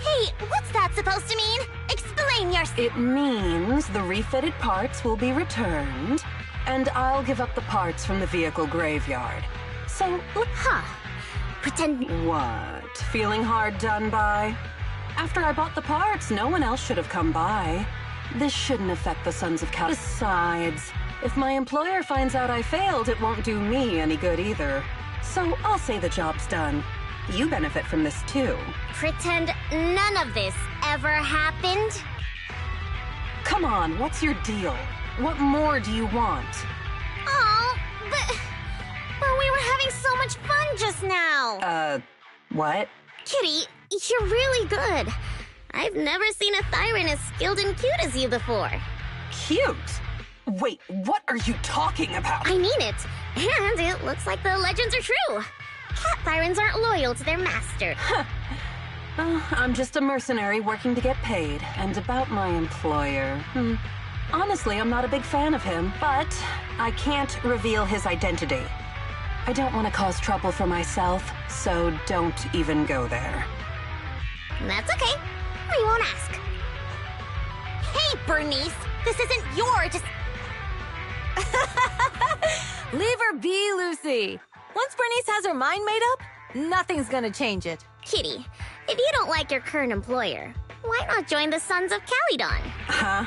Hey, what's that supposed to mean? Explain yourself. It means the refitted parts will be returned, and I'll give up the parts from the vehicle graveyard. So, Huh. Pretend... what? Feeling hard done by? After I bought the parts, no one else should have come by. This shouldn't affect the Sons of Cal. Besides, if my employer finds out I failed, it won't do me any good either. So I'll say the job's done. You benefit from this too. Pretend none of this ever happened? Come on, what's your deal? What more do you want? Oh, but we were having so much fun just now. What? Kitty, you're really good. I've never seen a Thyran as skilled and cute as you before. Cute? Wait, what are you talking about? I mean it. And it looks like the legends are true. Cat sirens aren't loyal to their master. I'm just a mercenary working to get paid. And about my employer, honestly, I'm not a big fan of him, but I can't reveal his identity. I don't want to cause trouble for myself, so don't even go there. That's okay. We won't ask. Hey, Bernice! This isn't your, just... Leave her be, Lucy. Once Bernice has her mind made up, nothing's gonna change it. Kitty, if you don't like your current employer, why not join the Sons of Calydon? Huh?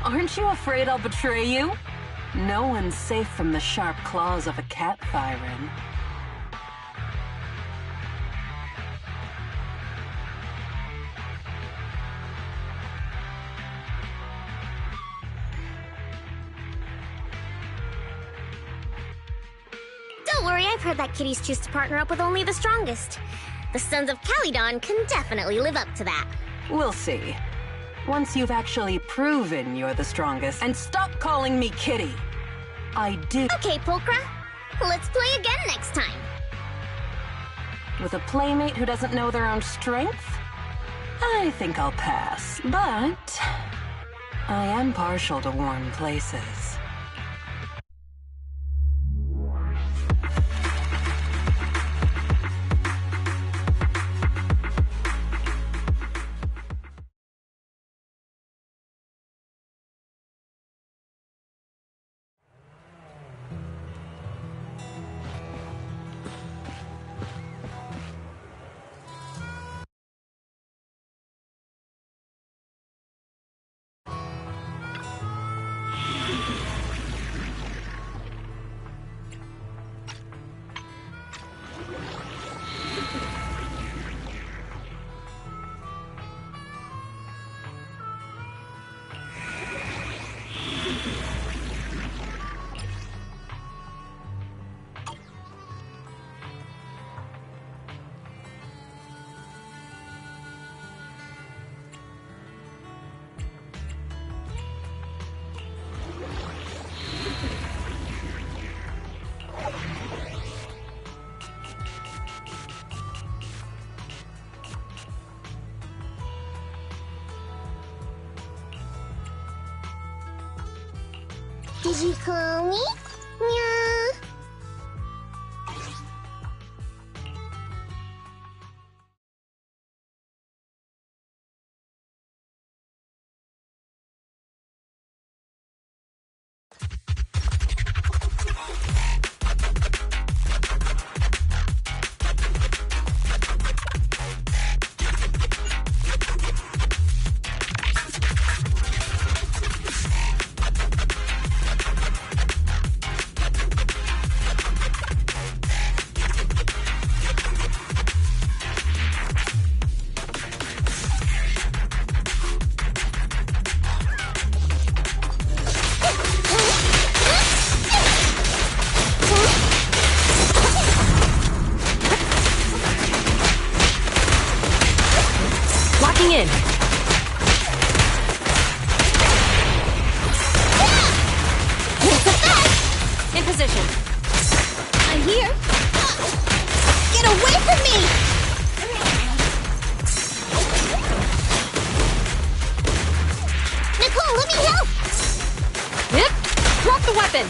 Aren't you afraid I'll betray you? No one's safe from the sharp claws of a cat siren. Don't worry, I've heard that kitties choose to partner up with only the strongest. The Sons of Calydon can definitely live up to that. We'll see. Once you've actually proven you're the strongest. And stop calling me Kitty! I do. Okay, Pulchra. Let's play again next time. With a playmate who doesn't know their own strength? I think I'll pass. But I am partial to warm places. Did you call me? Meow. Locking in. In position. I'm here. Get away from me! Nicole, let me help! Yep. Drop the weapon.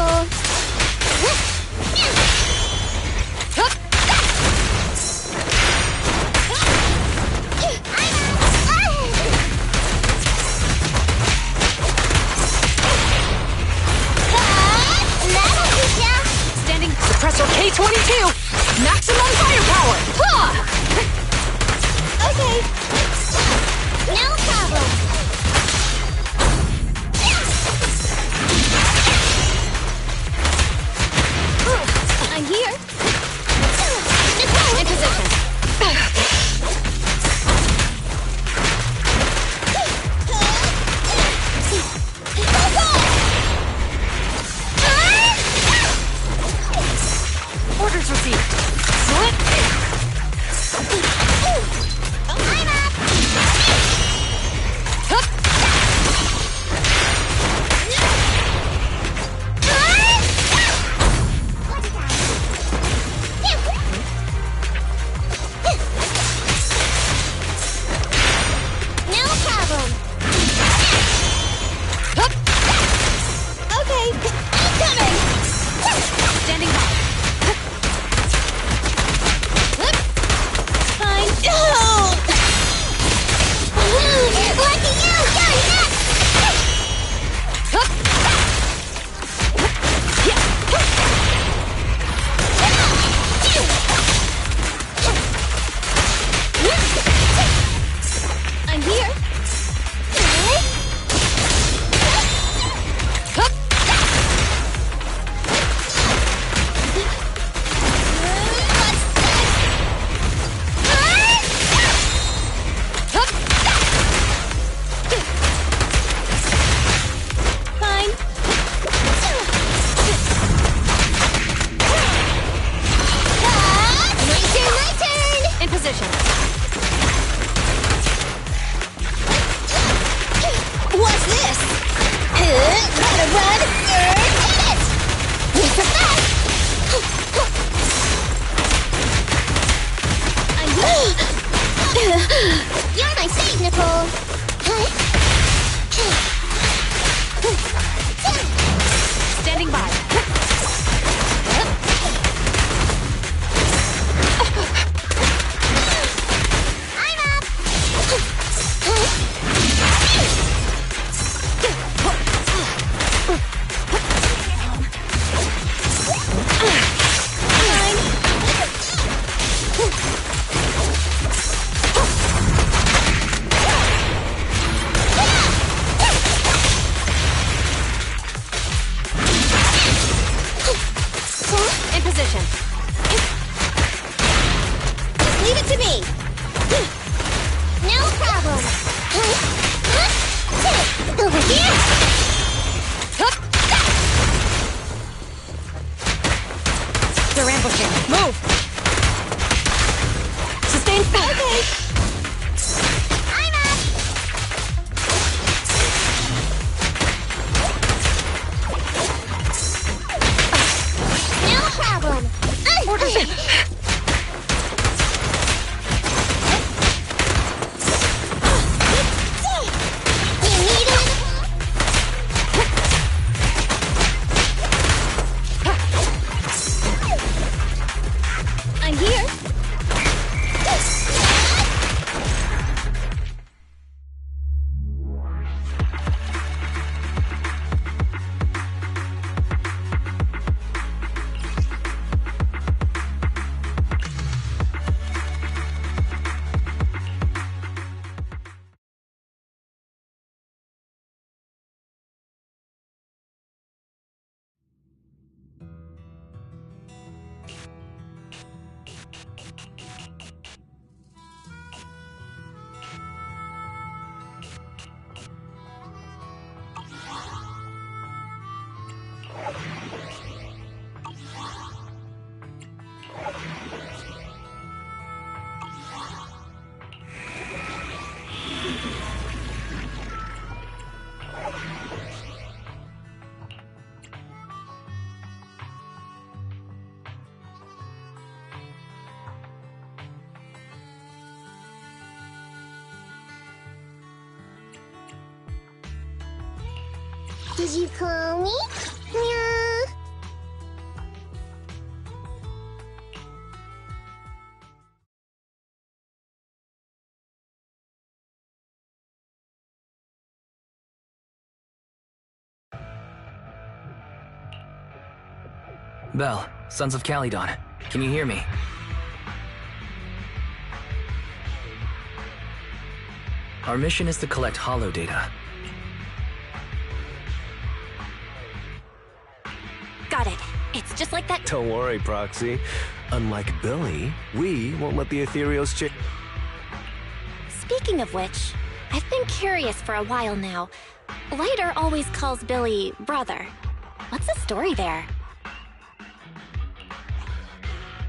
Nicole. Standing suppressor K-22! Maximum firepower! Okay. No problem. I'm here. In position. Orders received. Split. I'm up. No problem. Okay, I'm coming. Standing by. Fine. Oh! Lucky you! You're next! I'm here. Fine. My turn! In position. What's this? Gotta run! Hit it! Need to fight! You're my save, Nicole! Standing by. I'm up! In position. Leave it to me! No problem! Over here! They're ambushing. Move! Sustain. Okay! I'm up! No problem! Orders. You need it? I'm here. Did you call me? Yeah. Belle, Sons of Calydon, can you hear me? Our mission is to collect holo data. Got it. It's just like that. Don't worry, Proxy. Unlike Billy, we won't let the Ethereals chick. Speaking of which, I've been curious for a while now. Lighter always calls Billy brother. What's the story there?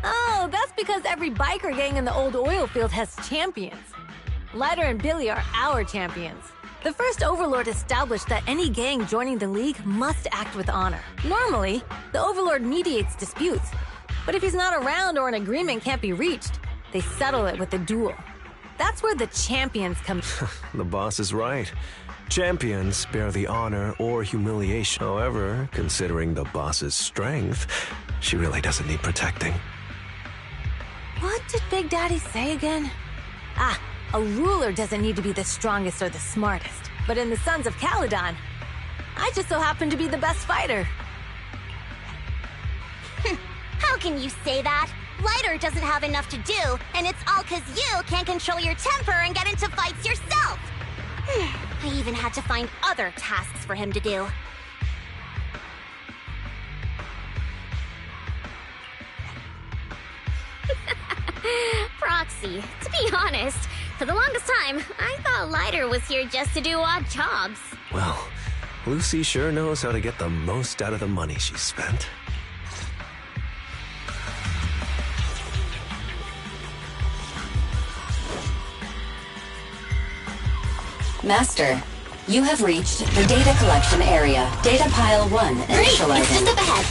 Oh, that's because every biker gang in the old oil field has champions. Lighter and Billy are our champions. The first Overlord established that any gang joining the League must act with honor. Normally, the Overlord mediates disputes, but if he's not around or an agreement can't be reached, they settle it with a duel. That's where the champions come. The boss is right. Champions bear the honor or humiliation. However, considering the boss's strength, she really doesn't need protecting. What did Big Daddy say again? Ah, a ruler doesn't need to be the strongest or the smartest. But in the Sons of Calydon, I just so happen to be the best fighter. How can you say that? Lighter doesn't have enough to do, and it's all 'cause you can't control your temper and get into fights yourself. I even had to find other tasks for him to do. Proxy, to be honest, for the longest time, I thought Lighter was here just to do odd jobs. Well, Lucy sure knows how to get the most out of the money she spent. Master, you have reached the data collection area. Data pile 1 initializing. It's just up ahead.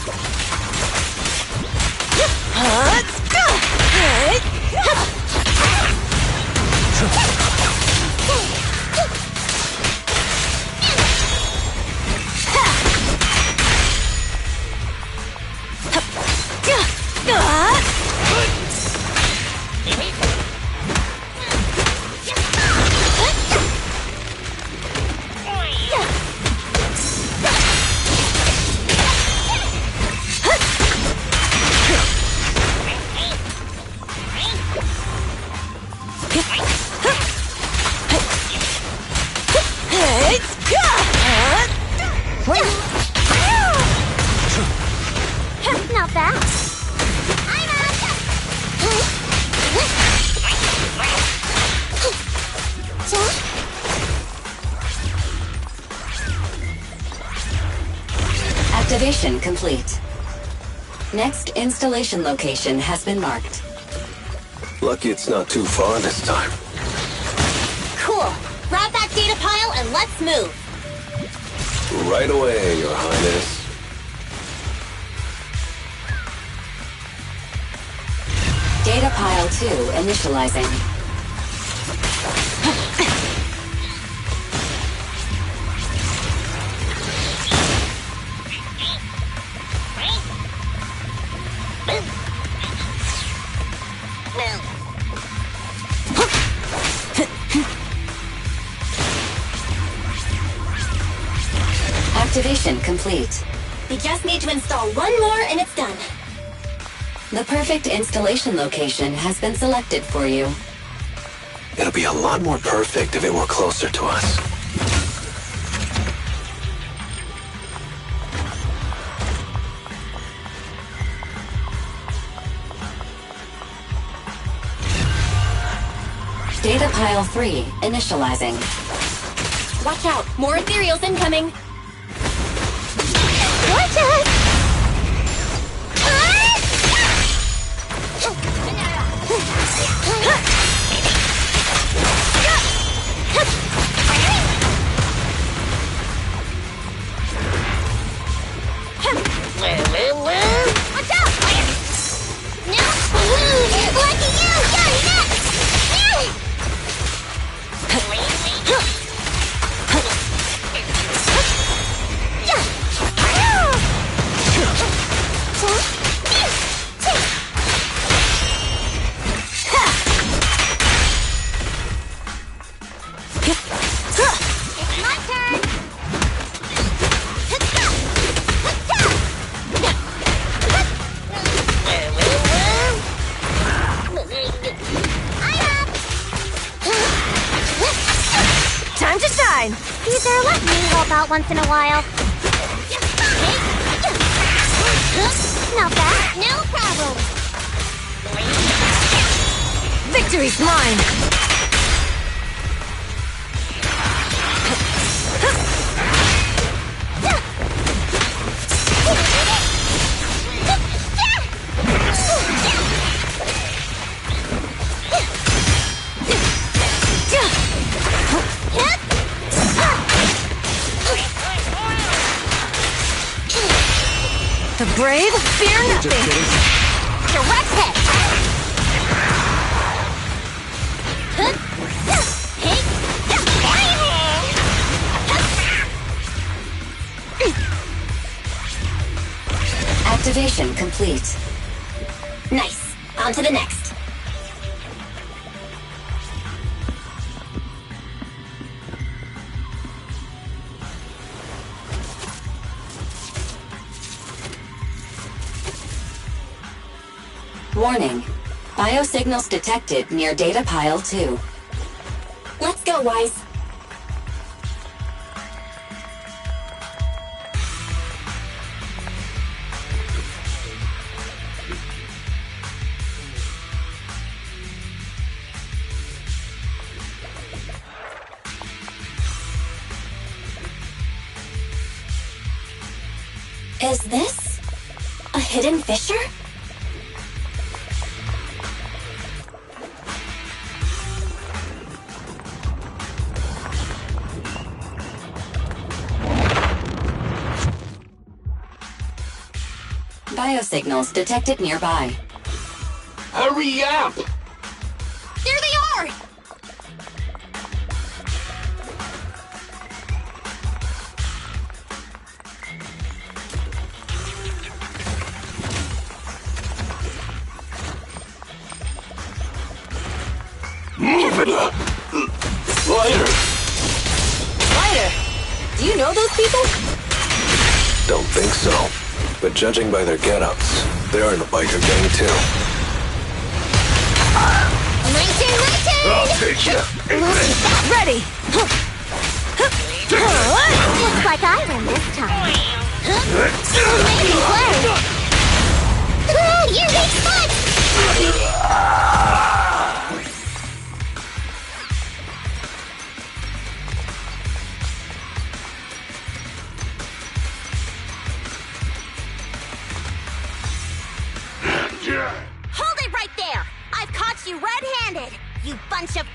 Not bad. Activation complete. Next installation location has been marked. Lucky it's not too far this time. Cool. Grab that data pile and let's move. Right away, Your Highness. Data pile 2 initializing. Activation complete. We just need to install one more and it's done. The perfect installation location has been selected for you. It'll be a lot more perfect if it were closer to us. Data pile 3 initializing. Watch out! More ethereals incoming! Watch out! Watch out! No! Lucky you! You're next! help out once in a while. Not bad. No problem. Victory's mine! The brave fear nothing! Direct hit! Activation complete. Nice. On to the next. Warning. Biosignals detected near data pile 2. Let's go, Wise. Is this a hidden fissure? Biosignals detected nearby. Hurry up! There they are! Move it up! Lighter! Lighter! Do you know those people? Don't think so. But judging by their get-ups, they're in the biker gang too. My turn! I'll take you! Ready! Looks like I win this time. Amazing play! You're big spot! Hold it right there! I've caught you red-handed, you bunch of...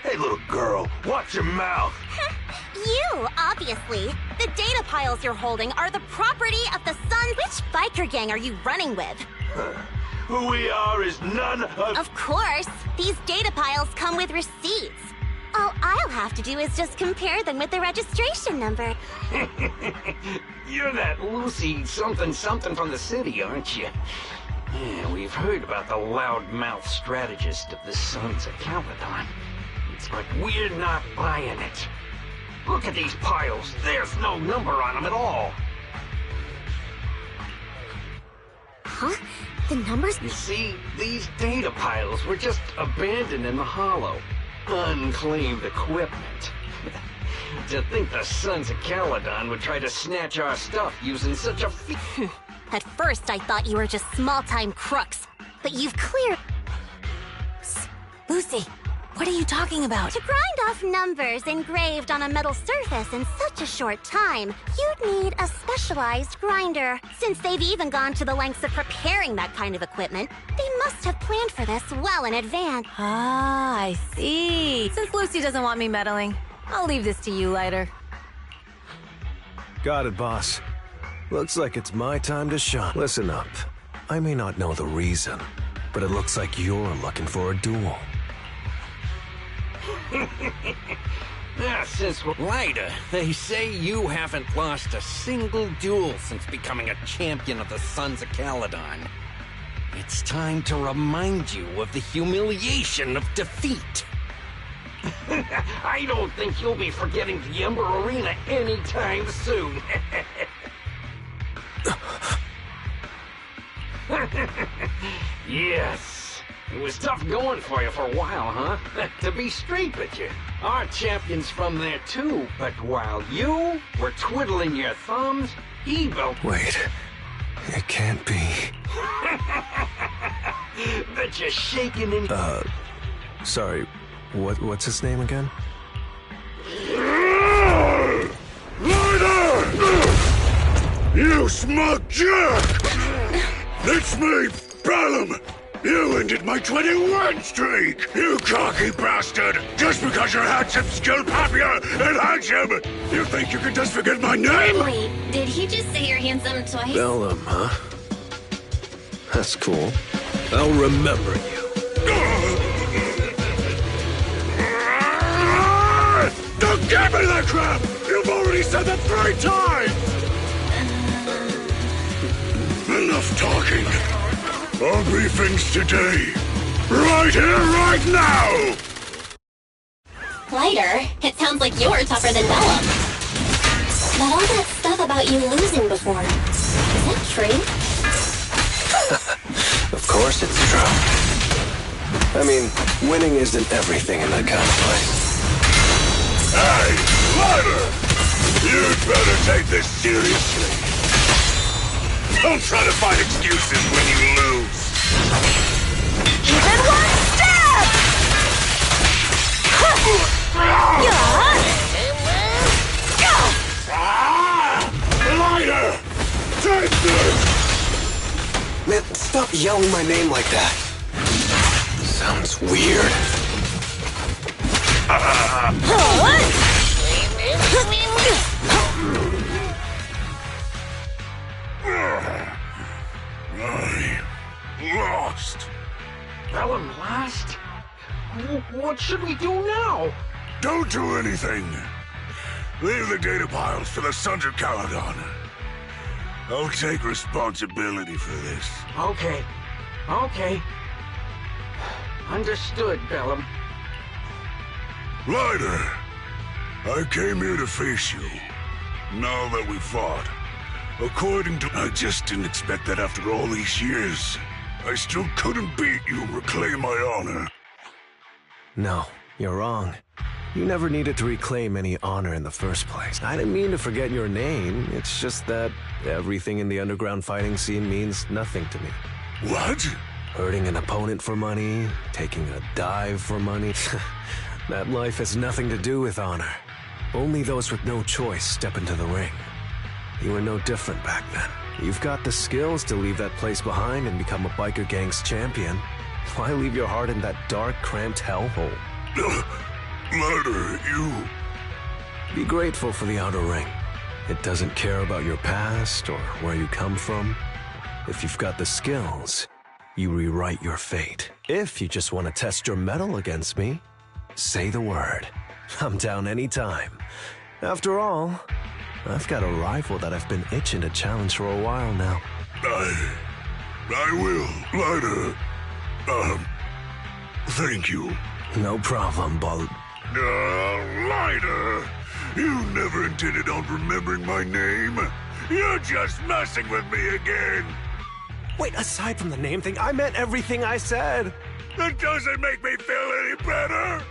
Hey, little girl, watch your mouth! You, obviously. The data piles you're holding are the property of the Suns. Which biker gang are you running with? Who we are is none of... Of course. These data piles come with receipts. All I'll have to do is just compare them with the registration number. You're that Lucy something from the city, aren't you? Yeah, we've heard about the loudmouth strategist of the Sons of Caledon. It's like we're not buying it. Look at these piles. There's no number on them at all. Huh? The numbers... You see, these data piles were just abandoned in the hollow. Unclaimed equipment. To think the Sons of Caledon would try to snatch our stuff using such a At first, I thought you were just small-time crooks. But you've cleared... Lucy, what are you talking about? To grind off numbers engraved on a metal surface in such a short time, you'd need a specialized grinder. Since they've even gone to the lengths of preparing that kind of equipment, they must have planned for this well in advance. Ah, I see. Since Lucy doesn't want me meddling, I'll leave this to you, Lighter. Got it, boss. Looks like it's my time to shine. Listen up. I may not know the reason, but it looks like you're looking for a duel. Since we're Ryder, they say you haven't lost a single duel since becoming a champion of the Sons of Caledon. It's time to remind you of the humiliation of defeat. I don't think you'll be forgetting the Ember Arena anytime soon. Yes, It was tough going for you for a while, huh? To be straight with you, our champion's from there too. But while you were twiddling your thumbs, he built... Wait, it can't be. Bet you're shaking in... Sorry, what's his name again? Ryder! You smug jerk! It's me, Bellum! You ended my 21 streak! You cocky bastard! Just because you're handsome, skilled, popular, and handsome! You think you can just forget my name? Wait, did he just say you're handsome twice? Bellum, huh? That's cool. I'll remember you. Don't give me that crap! You've already said that 3 times! Enough talking. I'll be things today. Right here, right now! Lighter, it sounds like you're tougher than Bellum. But all that stuff about you losing before, is that true? Of course it's true. I mean, winning isn't everything in that kind of place. Hey, Ryder! You'd better take this seriously. Don't try to find excuses when you lose. Even one step! Ryder! Take this! Man, stop yelling my name like that. Sounds weird. I lost. Bellum lost? What should we do now? Don't do anything. Leave the data piles to the Sons of Caledon. I'll take responsibility for this. Okay. Understood, Bellum. Ryder, I came here to face you. Now that we fought. According to... I just didn't expect that after all these years. I still couldn't beat you and reclaim my honor. No, you're wrong. You never needed to reclaim any honor in the first place. I didn't mean to forget your name. It's just that everything in the underground fighting scene means nothing to me. What? Hurting an opponent for money, taking a dive for money. That life has nothing to do with honor. Only those with no choice step into the ring. You were no different back then. You've got the skills to leave that place behind and become a biker gang's champion. Why leave your heart in that dark, cramped hellhole? Ryder, you... Be grateful for the outer ring. It doesn't care about your past or where you come from. If you've got the skills, you rewrite your fate. If you just want to test your mettle against me, say the word. I'm down anytime. After all, I've got a rival that I've been itching to challenge for a while now. I will, Ryder. Thank you. No problem, Bal... Ryder! You never intended on remembering my name. You're just messing with me again. Wait, aside from the name thing, I meant everything I said. That doesn't make me feel any better.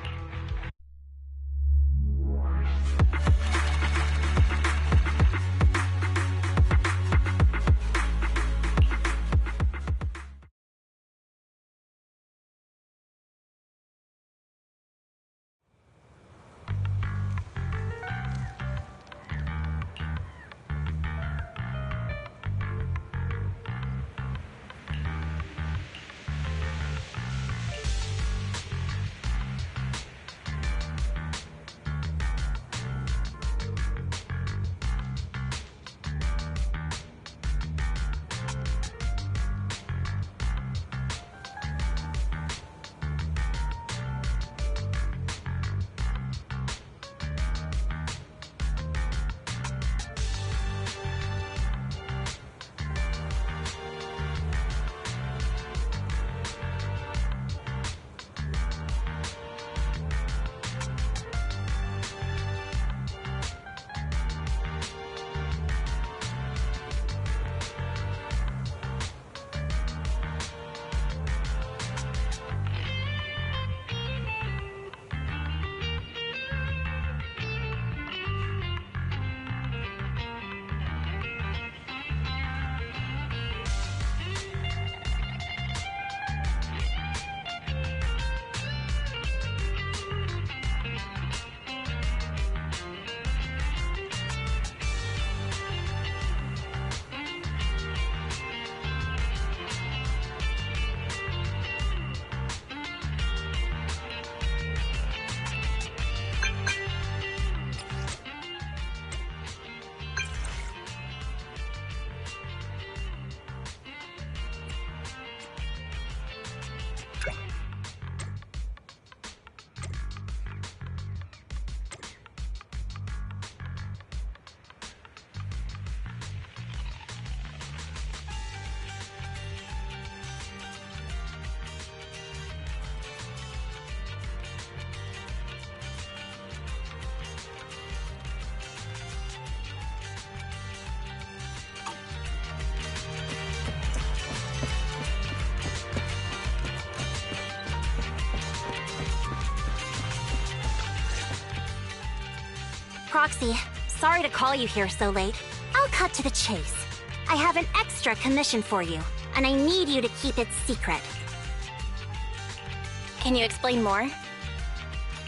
Proxy, sorry to call you here so late. I'll cut to the chase. I have an extra commission for you, and I need you to keep it secret. Can you explain more?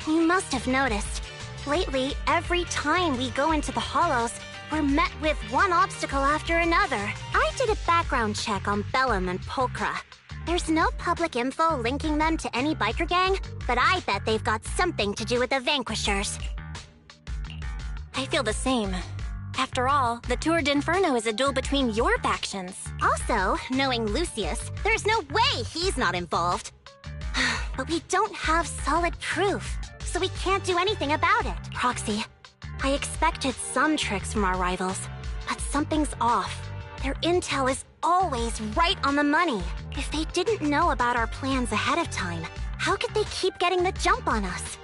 You must have noticed. Lately, every time we go into the Hollows, we're met with one obstacle after another. I did a background check on Bellum and Pulchra. There's no public info linking them to any biker gang, but I bet they've got something to do with the Vanquishers. I feel the same. After all, the Tour d'Inferno is a duel between your factions. Also, knowing Lucius, there's no way he's not involved. But we don't have solid proof, so we can't do anything about it. Proxy, I expected some tricks from our rivals, but something's off. Their intel is always right on the money. If they didn't know about our plans ahead of time, how could they keep getting the jump on us?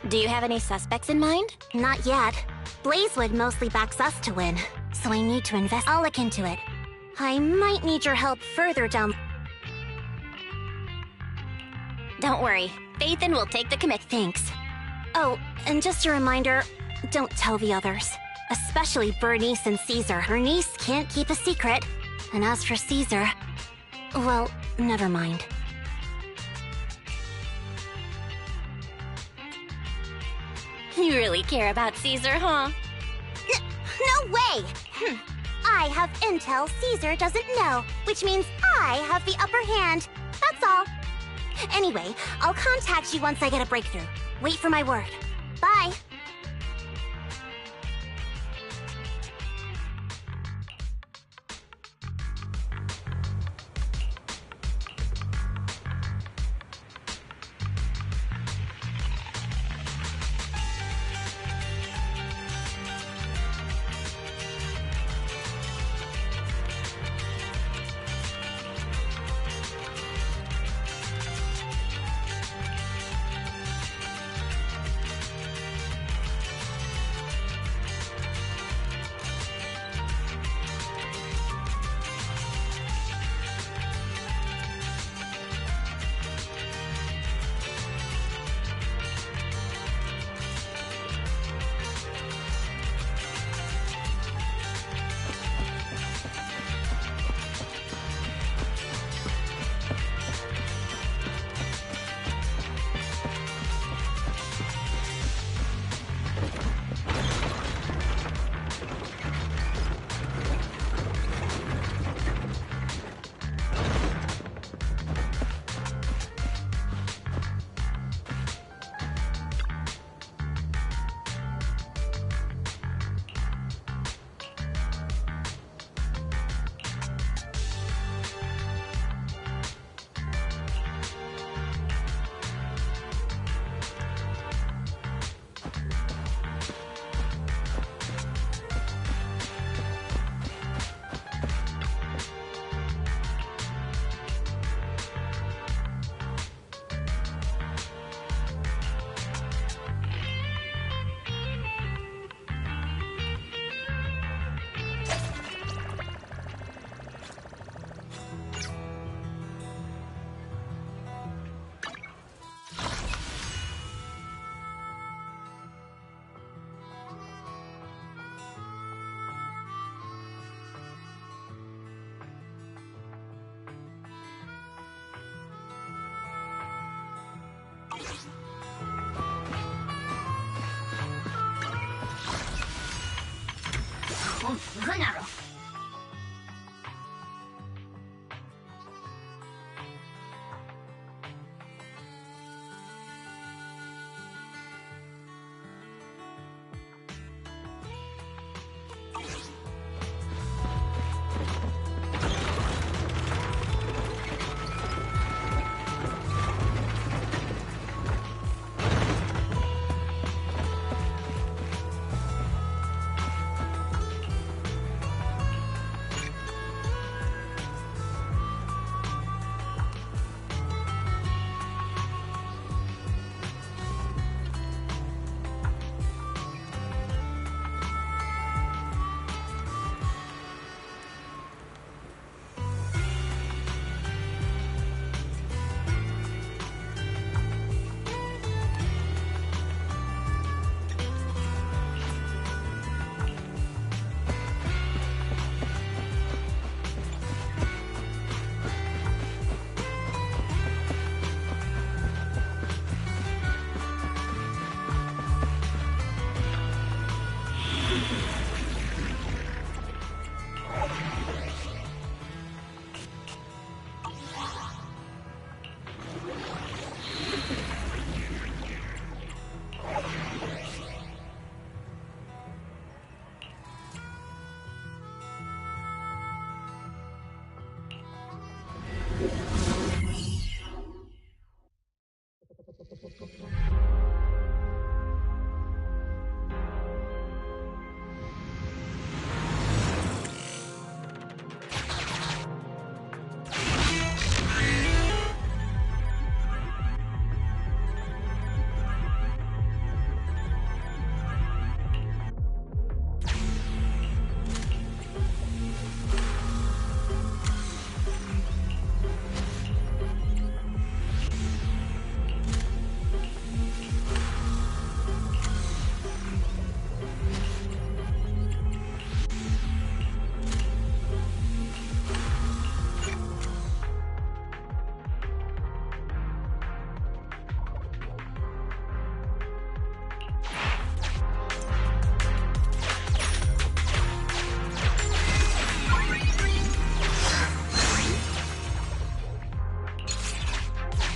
Do you have any suspects in mind? Not yet. Blazewood mostly backs us to win, so I need to invest. I'll look into it. I might need your help further down. Don't worry. Phaethon will take the commit. Thanks. Oh, and just a reminder, don't tell the others. Especially Bernice and Caesar. Bernice can't keep a secret. And as for Caesar, well, never mind. You really care about Caesar, huh? No way! I have intel Caesar doesn't know, which means I have the upper hand. That's all. Anyway, I'll contact you once I get a breakthrough. Wait for my word. Bye.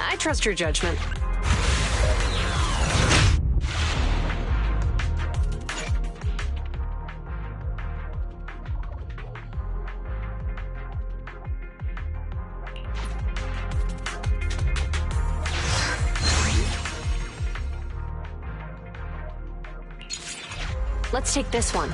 I trust your judgment. Let's take this one.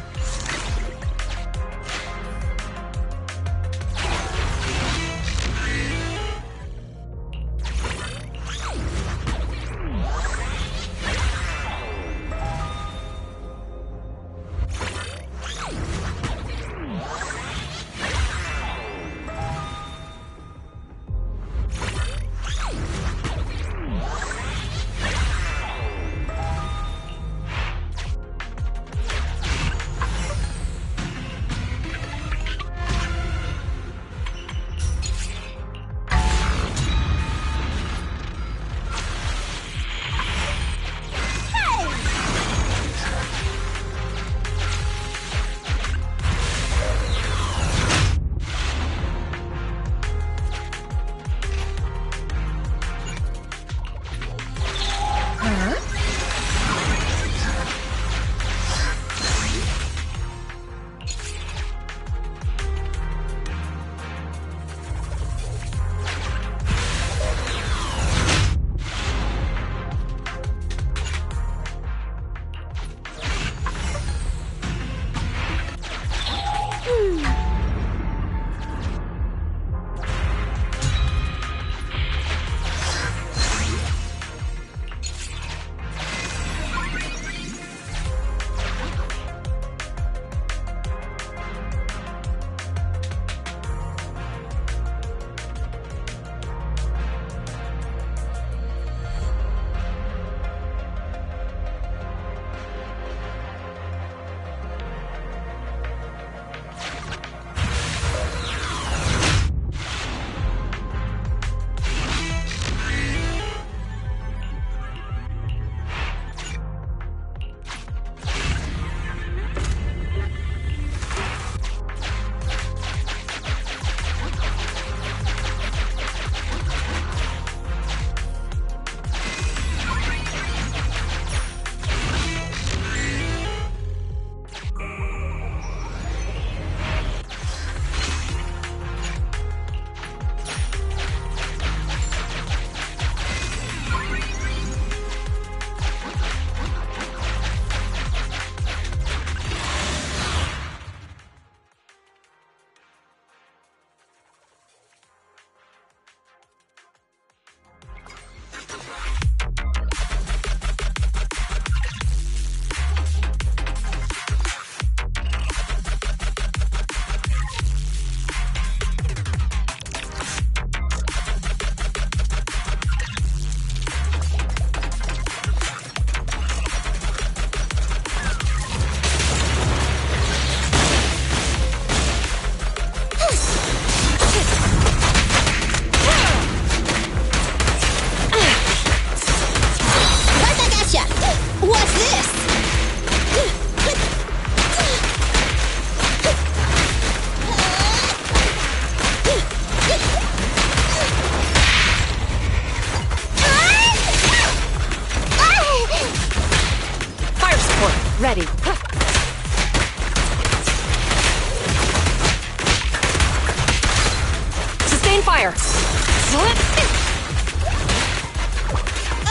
Sustain fire.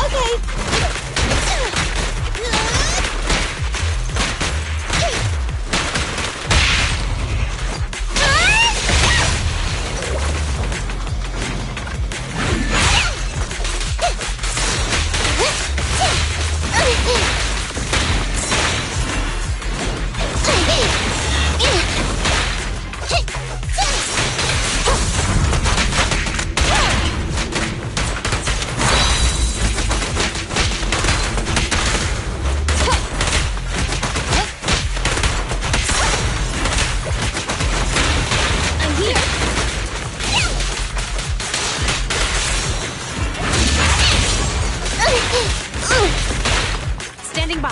Okay. Standing by.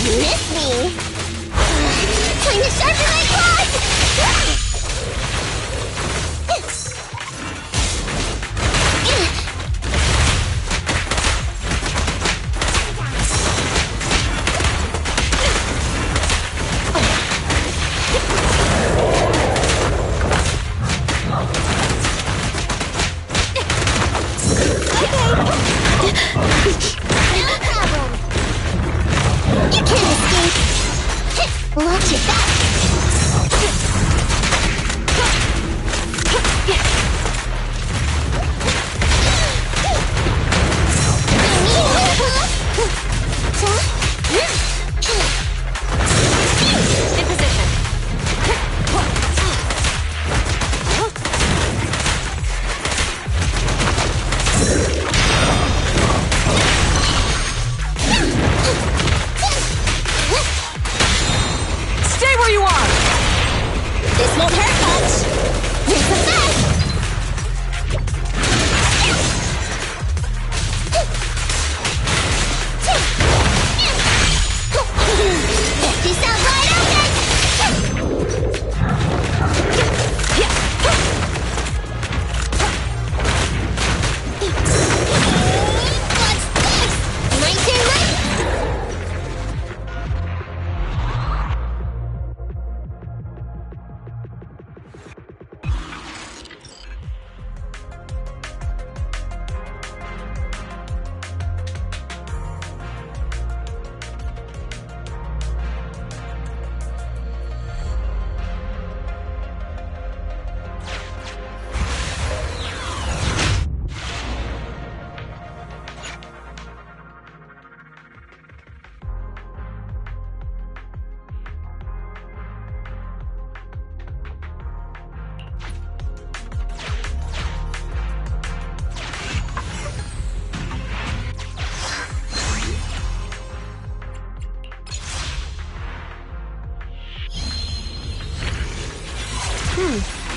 Miss me. Time to sharpen my claws. You can't escape. Watch your back. In position. Stay where you are! This won't hurt much. Here's the back. This out wide open. What's this? My turn, right?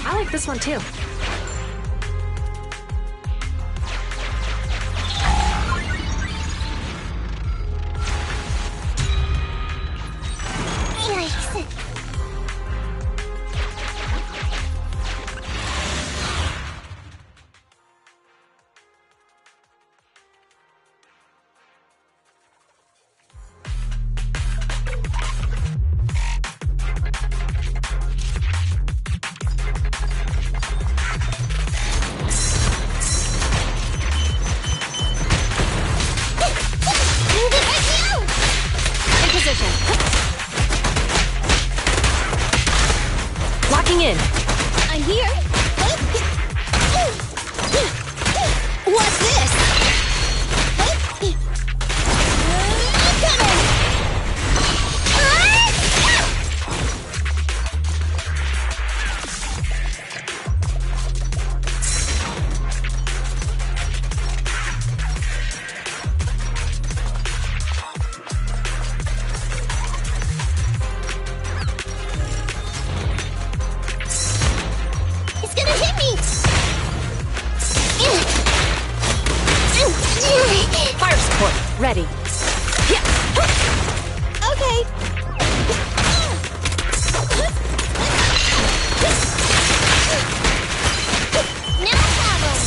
I like this one too. Yikes. In position. Locking in. I'm here. What's this? It's gonna hit me! Fire support. Ready. Okay. Now have 'em.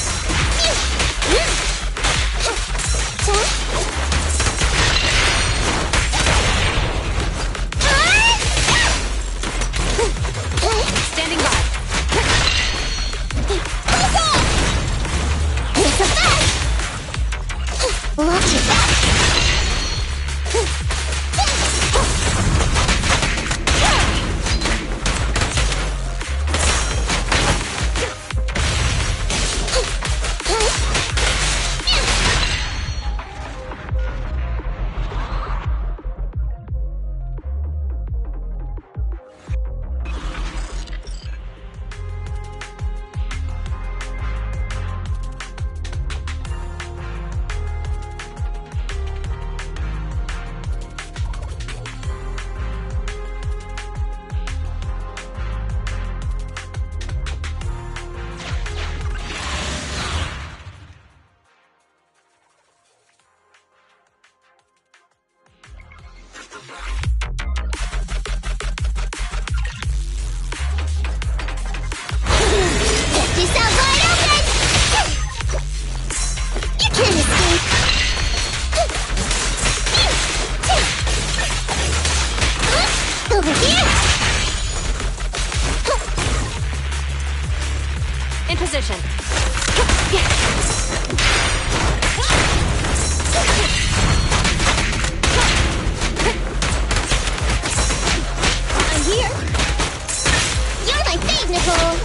Watch it. In position. I'm here. You're my fave, Nicole.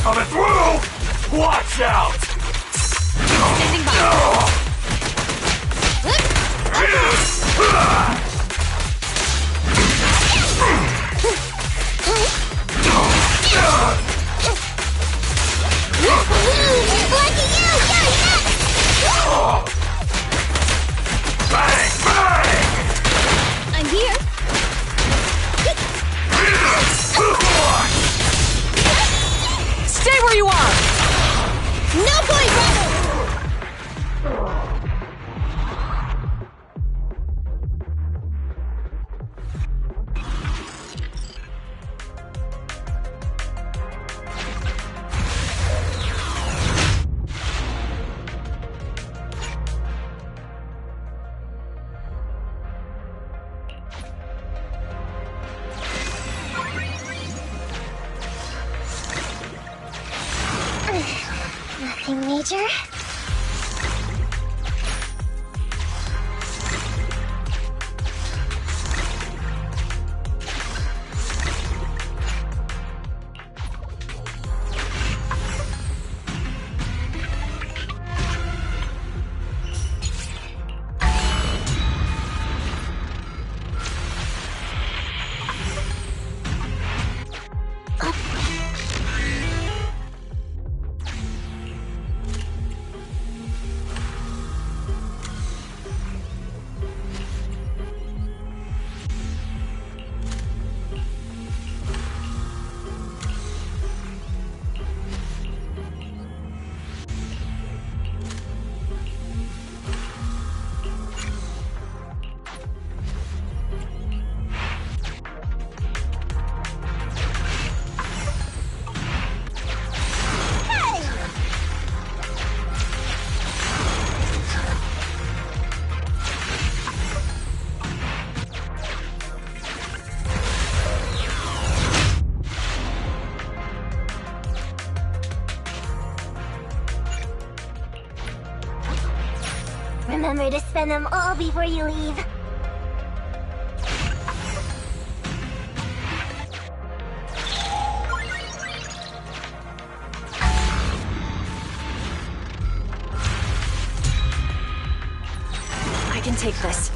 Coming through! Watch out! Standing by. Bang! Bang! I'm here. Stay where you are! No point, brother! Nothing major. Remember to spend them all before you leave. I can take this.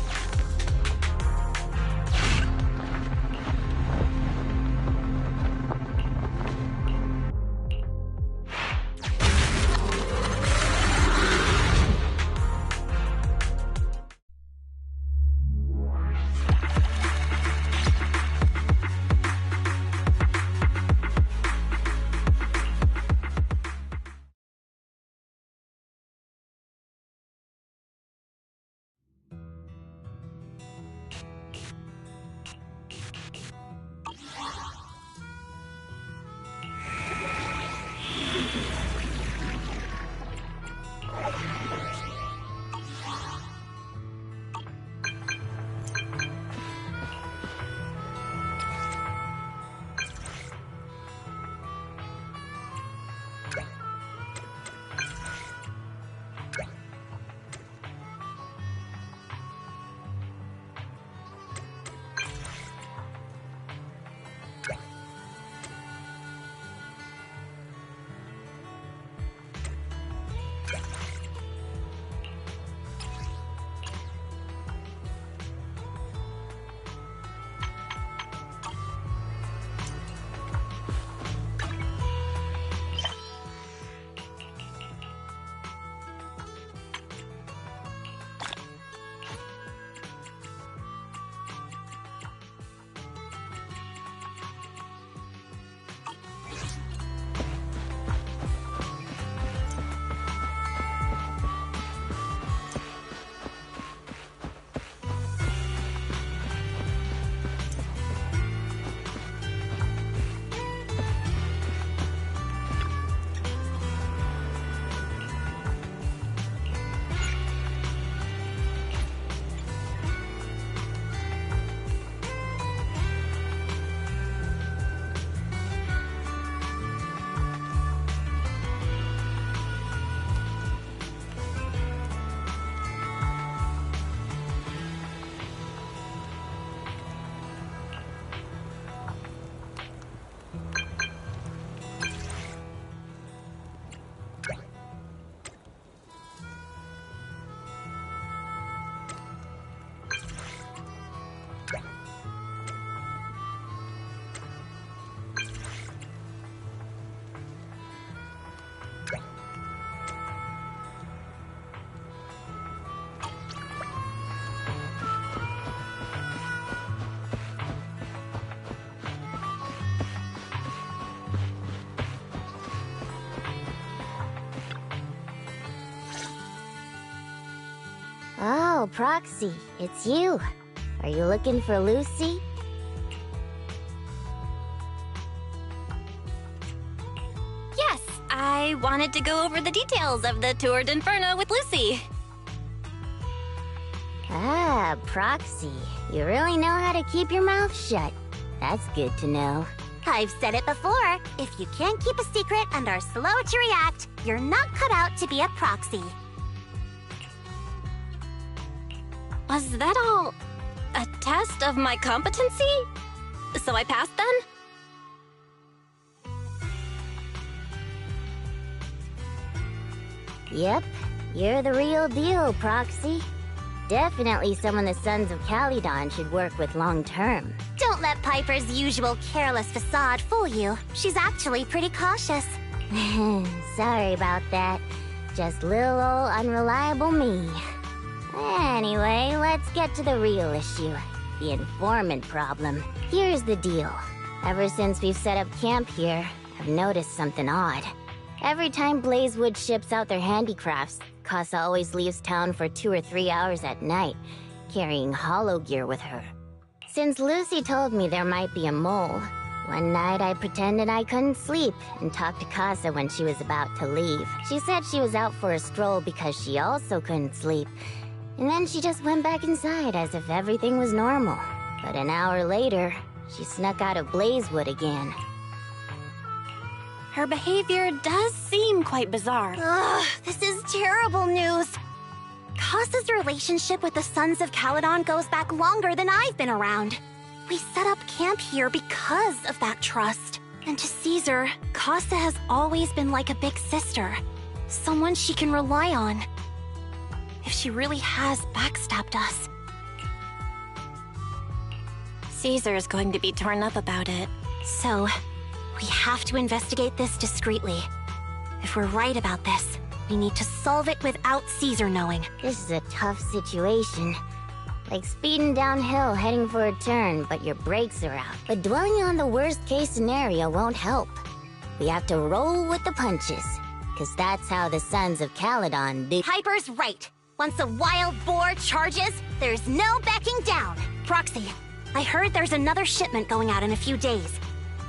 Oh, Proxy, it's you. Are you looking for Lucy? Yes, I wanted to go over the details of the Tour d'Inferno with Lucy. Ah, Proxy. You really know how to keep your mouth shut. That's good to know. I've said it before. If you can't keep a secret and are slow to react, you're not cut out to be a proxy. Was that all a test of my competency? So I passed then? Yep, you're the real deal, Proxy. Definitely someone the Sons of Caledon should work with long-term. Don't let Piper's usual careless facade fool you. She's actually pretty cautious. Sorry about that. Just little old unreliable me. Anyway, let's get to the real issue. The informant problem. Here's the deal. Ever since we've set up camp here, I've noticed something odd. Every time Blazewood ships out their handicrafts, Casa always leaves town for 2 or 3 hours at night, carrying hollow gear with her. Since Lucy told me there might be a mole, one night I pretended I couldn't sleep and talked to Casa when she was about to leave. She said she was out for a stroll because she also couldn't sleep, and then she just went back inside as if everything was normal. But an hour later, she snuck out of Blazewood again. Her behavior does seem quite bizarre. Ugh, this is terrible news. Casa's relationship with the Sons of Caledon goes back longer than I've been around. We set up camp here because of that trust. And to Caesar, Casa has always been like a big sister. Someone she can rely on. If she really has backstabbed us. Caesar's going to be torn up about it. So, we have to investigate this discreetly. If we're right about this, we need to solve it without Caesar knowing. This is a tough situation. Like speeding downhill heading for a turn, but your brakes are out. But dwelling on the worst-case scenario won't help. We have to roll with the punches, because that's how the Sons of Caledon do. Piper's right. Once a wild boar charges, there's no backing down. Proxy, I heard there's another shipment going out in a few days.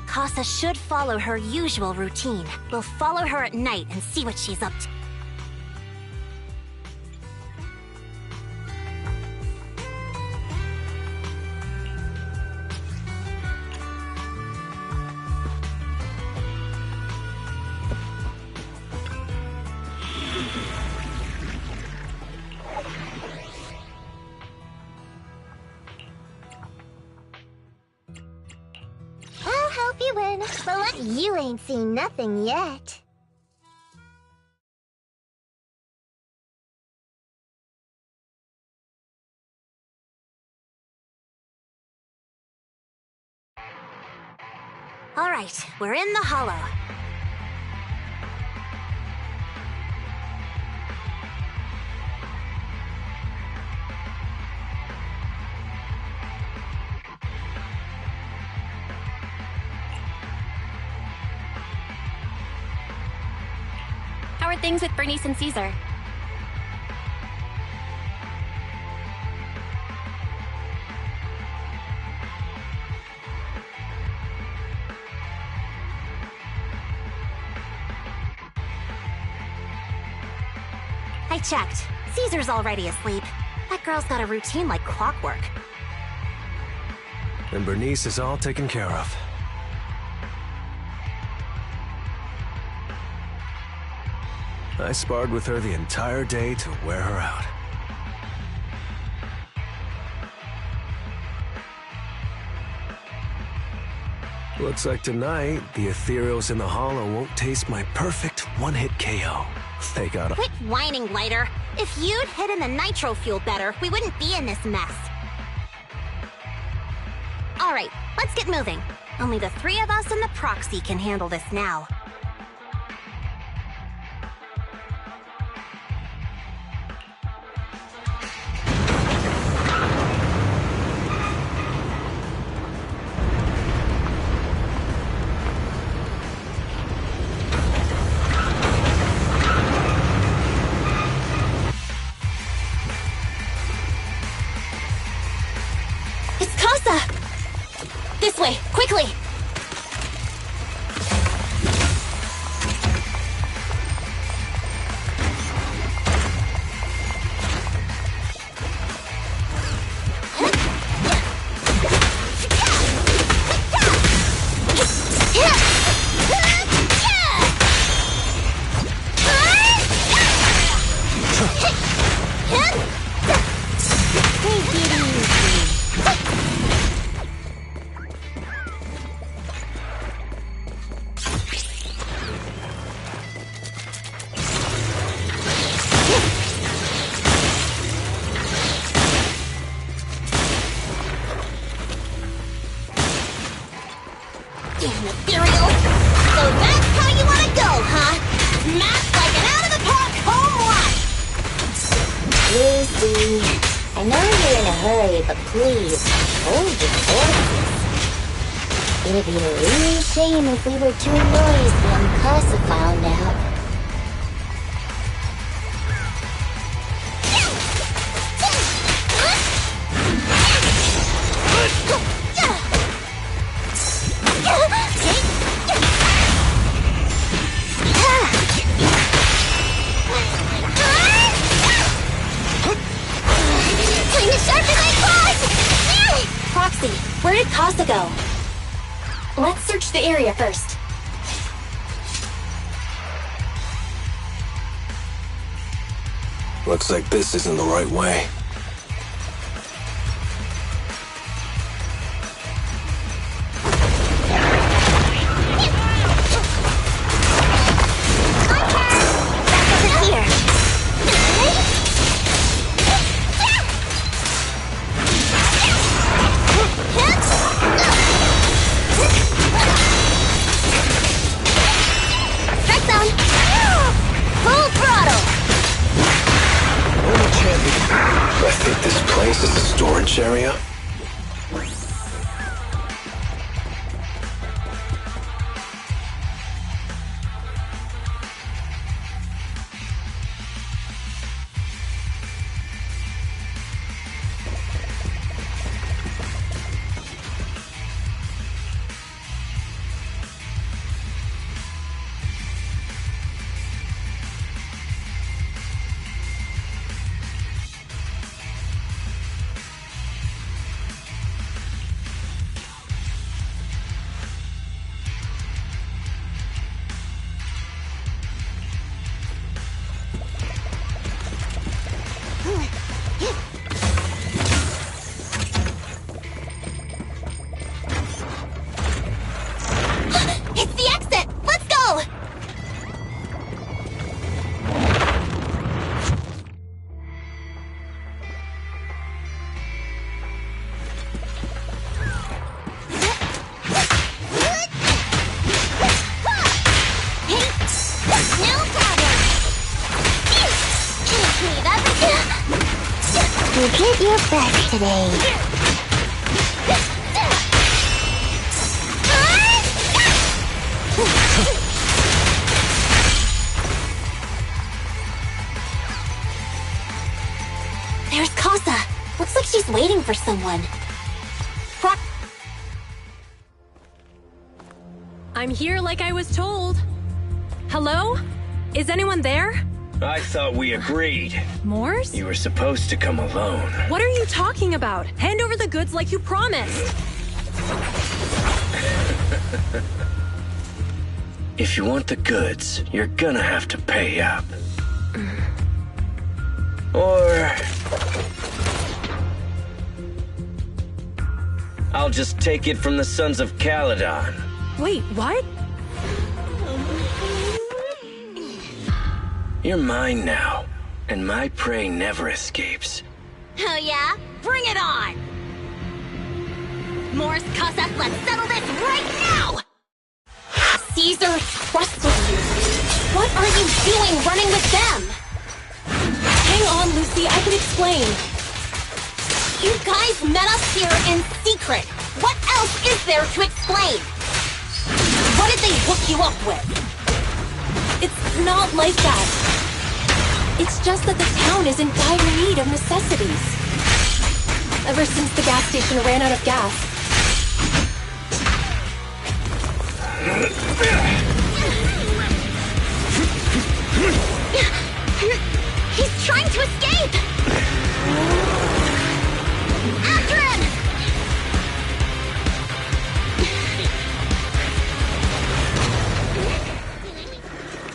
Casa should follow her usual routine. We'll follow her at night and see what she's up to. I'll help you win, but you ain't seen nothing yet. All right, we're in the hollow. How are things with Bernice and Caesar? I checked. Caesar's already asleep. That girl's got a routine like clockwork. And Bernice is all taken care of. I sparred with her the entire day to wear her out. Looks like tonight, the ethereals in the hollow won't taste my perfect one-hit KO. They got a— Quit whining, Lighter. If you'd hidden the nitro fuel better, we wouldn't be in this mess. All right, let's get moving. Only the 3 of us and the proxy can handle this now. This way, quickly! I know you're in a hurry, but please, hold your horses. It'd be a real shame if we were too noisy and Casa found out. Where did Casa go? Let's search the area first. Looks like this isn't the right way. Area? You get your best today. There's Casa. Looks like she's waiting for someone. I'm here like I was told. Hello? Is anyone there? I thought we agreed. Morse? You were supposed to come alone. What are you talking about? Hand over the goods like you promised. If you want the goods, you're gonna have to pay up. Or I'll just take it from the Sons of Caledon. Wait, what? You're mine now, and my prey never escapes. Oh yeah? Bring it on! Morse, Casa, let's settle this right now! Caesar trusted you. What are you doing running with them? Hang on, Lucy, I can explain. You guys met us here in secret. What else is there to explain? What did they hook you up with? It's not like that. It's just that the town is in dire need of necessities. Ever since the gas station ran out of gas, He's trying to escape! After him!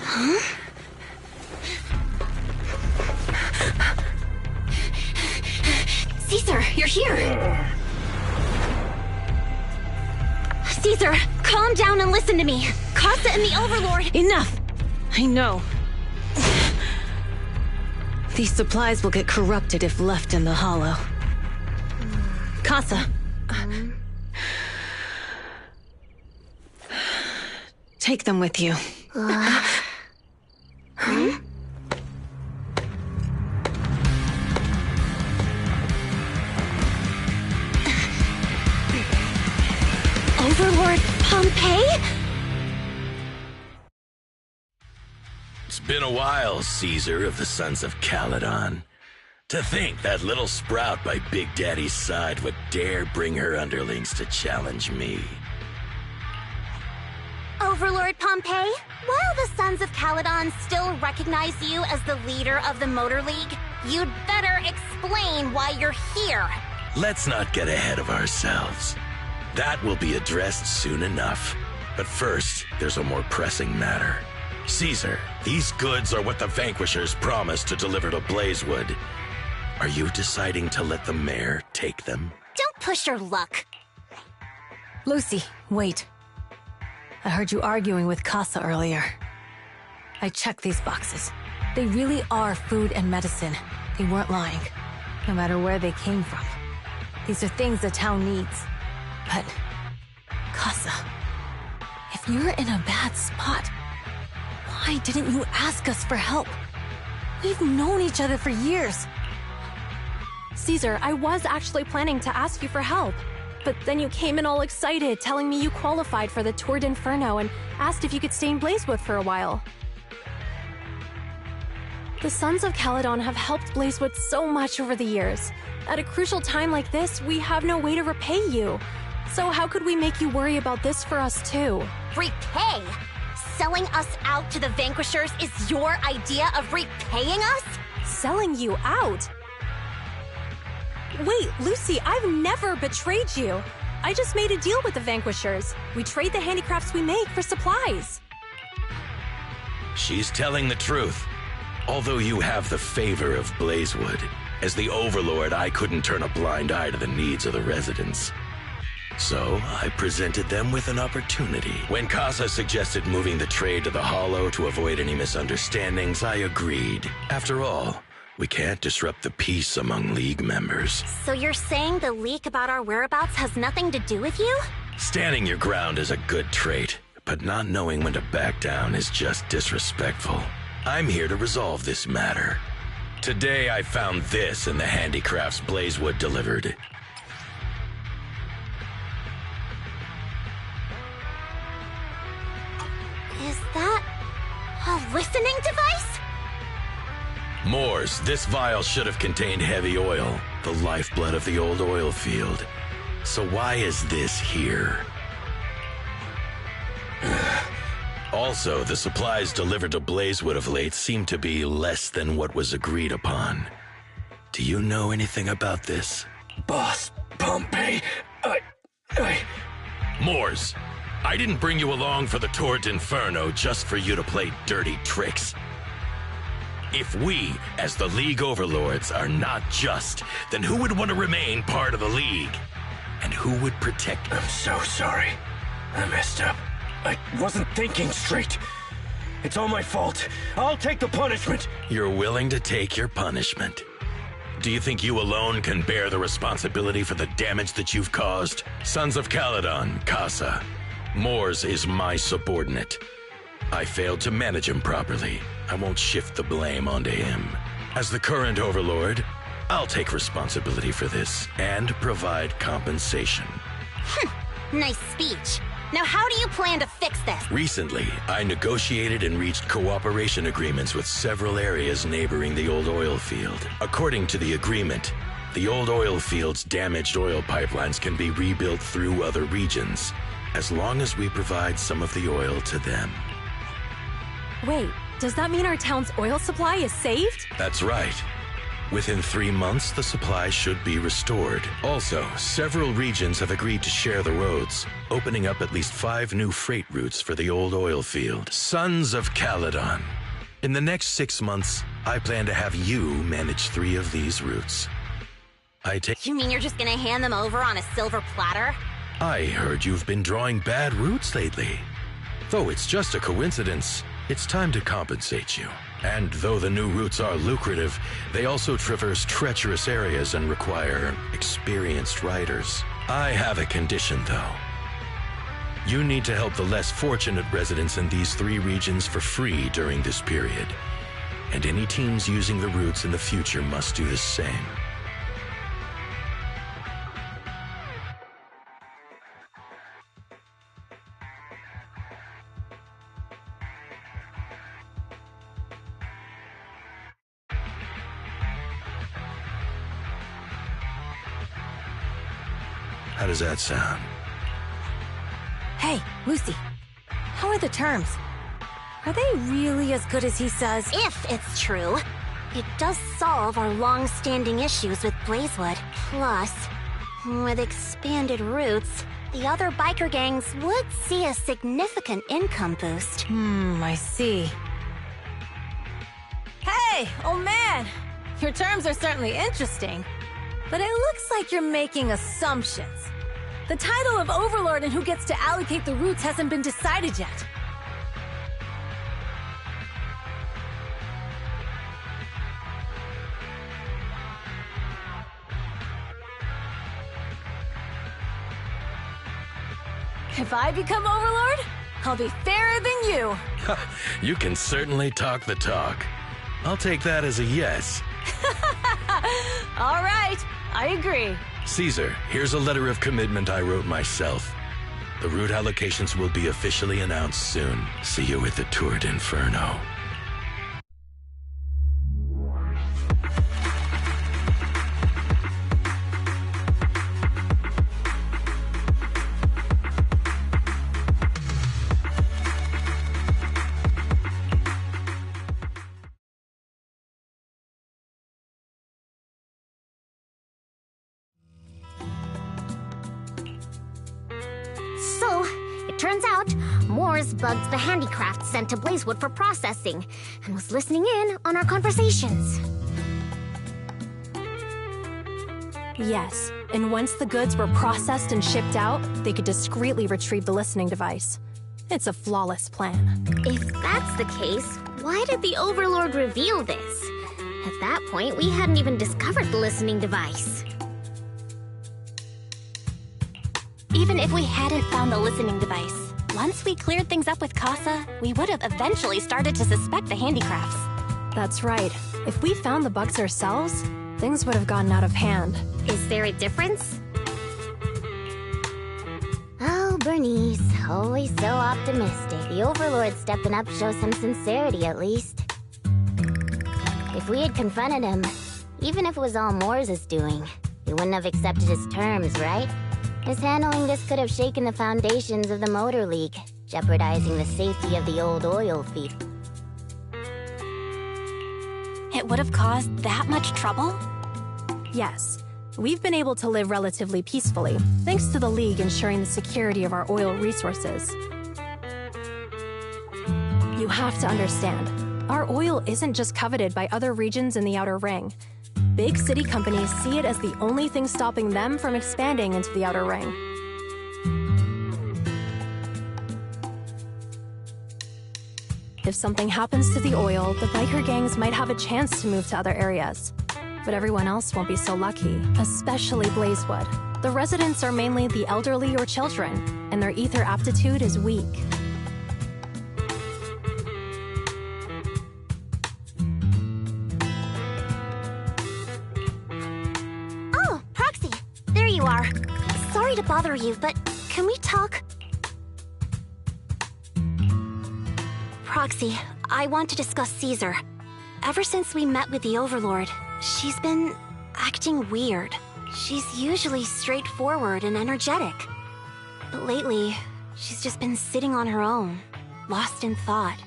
Huh? Caesar, you're here! Caesar, calm down and listen to me. Casa and the Overlord... Enough! I know. These supplies will get corrupted if left in the hollow. Casa. Take them with you. Overlord Pompeii? It's been a while, Caesar of the Sons of Caledon. To think that little sprout by Big Daddy's side would dare bring her underlings to challenge me. Overlord Pompeii, while the Sons of Caledon still recognize you as the leader of the Motor League, you'd better explain why you're here. Let's not get ahead of ourselves. That will be addressed soon enough. But first, there's a more pressing matter. Caesar, these goods are what the Vanquishers promised to deliver to Blazewood. Are you deciding to let the mayor take them? Don't push your luck. Lucy, wait. I heard you arguing with Casa earlier. I checked these boxes. They really are food and medicine. They weren't lying, no matter where they came from. These are things the town needs. But, Casa, if you're in a bad spot, why didn't you ask us for help? We've known each other for years. Caesar, I was actually planning to ask you for help. But then you came in all excited, telling me you qualified for the Tour d'Inferno and asked if you could stay in Blazewood for a while. The Sons of Caledon have helped Blazewood so much over the years. At a crucial time like this, we have no way to repay you. So how could we make you worry about this for us too? Repay? Selling us out to the Vanquishers is your idea of repaying us? Selling you out? Wait, Lucy, I've never betrayed you. I just made a deal with the Vanquishers. We trade the handicrafts we make for supplies. She's telling the truth. Although you have the favor of Blazewood, as the Overlord, I couldn't turn a blind eye to the needs of the residents. So, I presented them with an opportunity. When Casa suggested moving the trade to the Hollow to avoid any misunderstandings, I agreed. After all, we can't disrupt the peace among League members. So you're saying the leak about our whereabouts has nothing to do with you? Standing your ground is a good trait, but not knowing when to back down is just disrespectful. I'm here to resolve this matter. Today I found this in the handicrafts Blazewood delivered. Is that a listening device? Moors, this vial should have contained heavy oil, the lifeblood of the old oil field. So why is this here? Also, the supplies delivered to Blazewood of late seem to be less than what was agreed upon. Do you know anything about this? Boss, Pompeii, Moors, I didn't bring you along for the Tour d'Inferno just for you to play dirty tricks. If we, as the League Overlords, are not just, then who would want to remain part of the League? And who would protect... I'm so sorry. I messed up. I wasn't thinking straight. It's all my fault. I'll take the punishment. You're willing to take your punishment. Do you think you alone can bear the responsibility for the damage that you've caused? Sons of Caledon, Casa. Moors is my subordinate. I failed to manage him properly. I won't shift the blame onto him. As the current Overlord, I'll take responsibility for this and provide compensation. Nice speech. Now how do you plan to fix this? Recently, I negotiated and reached cooperation agreements with several areas neighboring the old oil field. According to the agreement, the old oil field's damaged oil pipelines can be rebuilt through other regions. as long as we provide some of the oil to them. Wait, does that mean our town's oil supply is saved? That's right. Within 3 months, the supply should be restored. Also, several regions have agreed to share the roads, opening up at least 5 new freight routes for the old oil field. Sons of Caledon. In the next 6 months, I plan to have you manage 3 of these routes. You mean you're just gonna hand them over on a silver platter? I heard you've been drawing bad routes lately. Though it's just a coincidence, it's time to compensate you. And though the new routes are lucrative, they also traverse treacherous areas and require experienced riders. I have a condition, though. You need to help the less fortunate residents in these 3 regions for free during this period. And any teams using the routes in the future must do the same. How does that sound? Hey, Lucy. How are the terms? Are they really as good as he says? If it's true. It does solve our long-standing issues with Blazewood. Plus, with expanded routes, the other biker gangs would see a significant income boost. I see. Hey, old man! Your terms are certainly interesting, but it looks like you're making assumptions. The title of Overlord and who gets to allocate the routes hasn't been decided yet. If I become Overlord, I'll be fairer than you. You can certainly talk the talk. I'll take that as a yes. All right, I agree. Caesar, here's a letter of commitment I wrote myself. The route allocations will be officially announced soon. See you at the Tour d'Inferno. So, it turns out, Moore's bugged the handicraft sent to Blazewood for processing, and was listening in on our conversations. Yes, and once the goods were processed and shipped out, they could discreetly retrieve the listening device. It's a flawless plan. If that's the case, why did the Overlord reveal this? At that point, we hadn't even discovered the listening device. Even if we hadn't found the listening device, once we cleared things up with Casa, we would have eventually started to suspect the handicrafts. That's right. If we found the bugs ourselves, things would have gotten out of hand. Is there a difference? Oh, Bernice, always so optimistic. The Overlord stepping up shows some sincerity, at least. If we had confronted him, even if it was all Moore's doing, he wouldn't have accepted his terms, right? Mishandling this could have shaken the foundations of the Motor League, jeopardizing the safety of the old oil field. It would have caused that much trouble? Yes. We've been able to live relatively peacefully, thanks to the League ensuring the security of our oil resources. You have to understand, our oil isn't just coveted by other regions in the Outer Ring. Big city companies see it as the only thing stopping them from expanding into the Outer Ring. If something happens to the oil, the biker gangs might have a chance to move to other areas. But everyone else won't be so lucky, especially Blazewood. The residents are mainly the elderly or children, and their ether aptitude is weak. Oh, Proxy! There you are. Sorry to bother you, but can we talk? Proxy, I want to discuss Caesar. Ever since we met with the Overlord, she's been acting weird. She's usually straightforward and energetic. But lately, She's just been sitting on her own, lost in thought.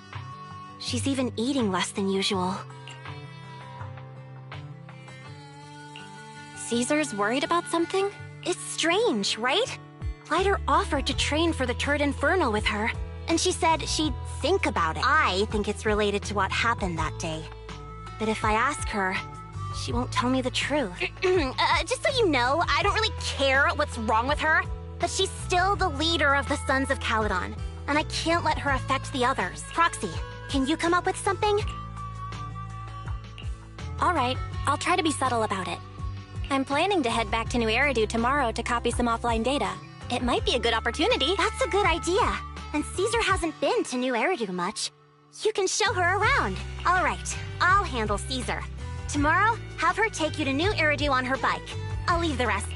She's even eating less than usual. Caesar's worried about something? It's strange, right? Lighter offered to train for the Turd Inferno with her, and she said she'd think about it. I think it's related to what happened that day. But if I ask her, she won't tell me the truth. Just so you know, I don't really care what's wrong with her, but she's still the leader of the Sons of Caledon, and I can't let her affect the others. Proxy, can you come up with something? All right, I'll try to be subtle about it. I'm planning to head back to New Eridu tomorrow to copy some offline data. It might be a good opportunity. That's a good idea. And Caesar hasn't been to New Eridu much. You can show her around. All right, I'll handle Caesar. Tomorrow, have her take you to New Eridu on her bike. I'll leave the rest.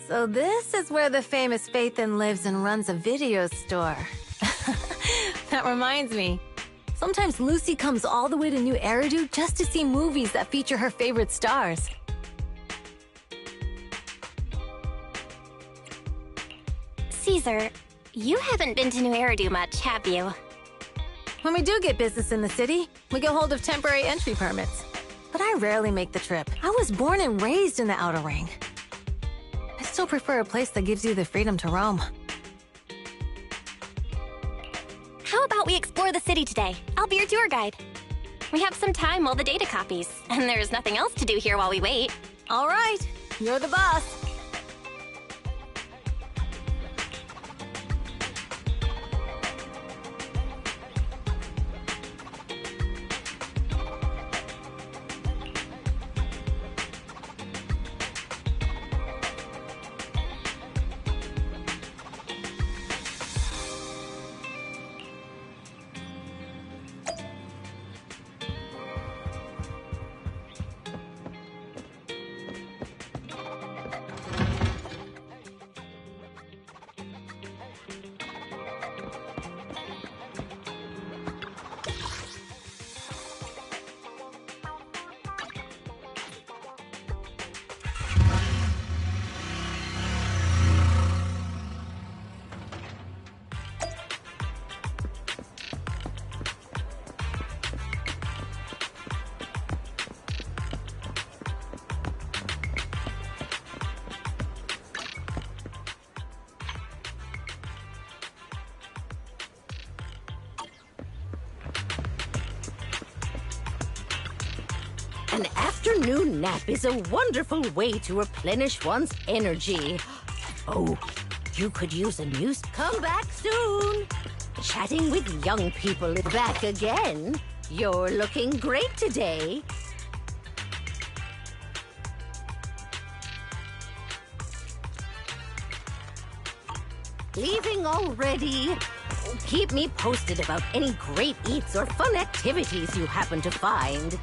So this is where the famous Faithin lives and runs a video store. That reminds me. Sometimes Lucy comes all the way to New Eridu just to see movies that feature her favorite stars. Caesar, you haven't been to New Eridu much, have you? When we do get business in the city, we get hold of temporary entry permits. But I rarely make the trip. I was born and raised in the Outer Ring. I still prefer a place that gives you the freedom to roam. How about we explore the city today? I'll be your tour guide. We have some time while the data copies, and there's nothing else to do here while we wait. All right, you're the boss. An afternoon nap is a wonderful way to replenish one's energy. Oh, you could use a news. Come back soon. Chatting with young people is back again. You're looking great today. Leaving already? Keep me posted about any great eats or fun activities you happen to find.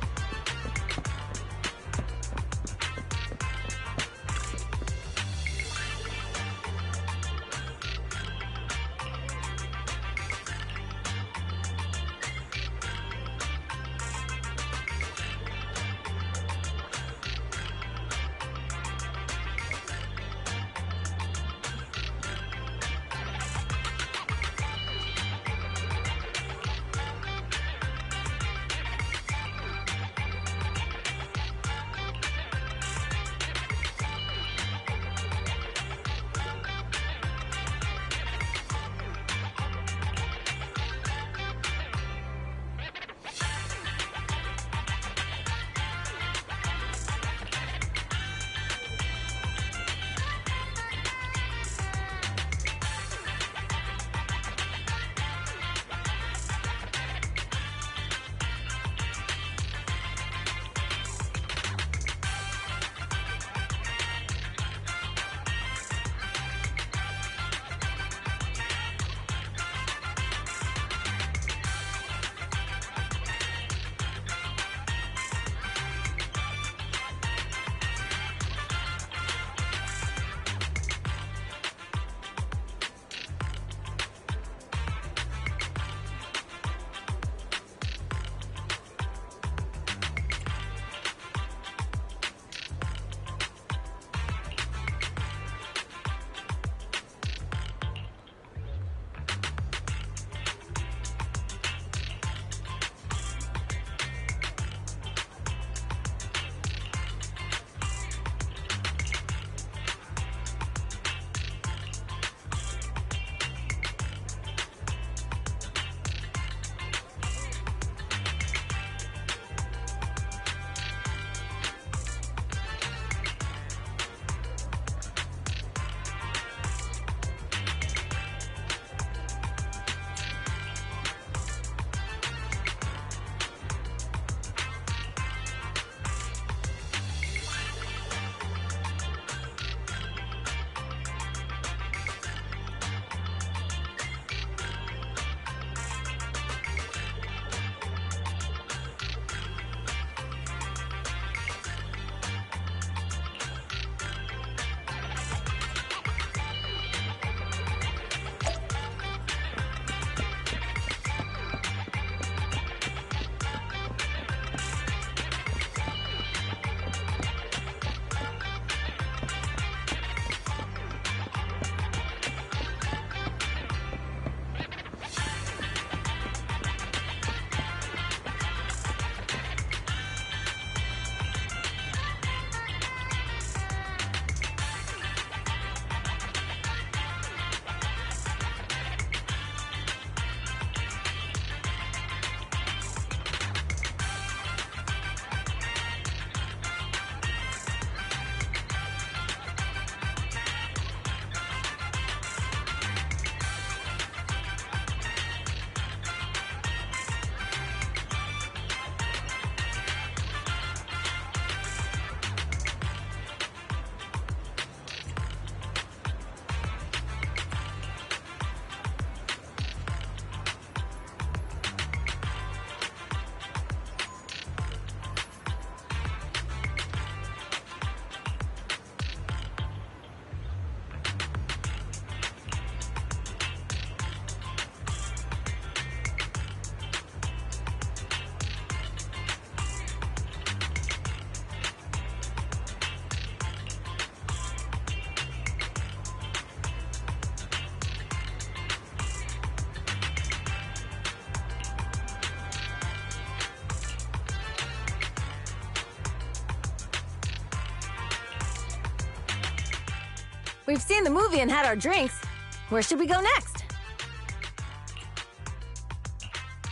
We've seen the movie and had our drinks. Where should we go next?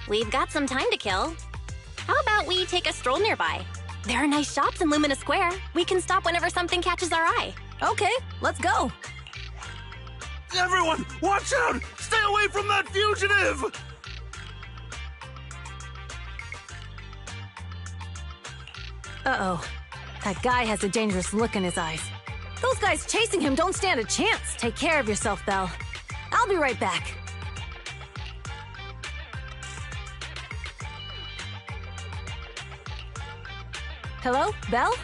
We've got some time to kill. How about we take a stroll nearby? There are nice shops in Lumina Square. We can stop whenever something catches our eye. Okay, let's go. Everyone, watch out! Stay away from that fugitive! Uh-oh. That guy has a dangerous look in his eyes. Those guys chasing him don't stand a chance. Take care of yourself, Belle. I'll be right back. Hello, Belle?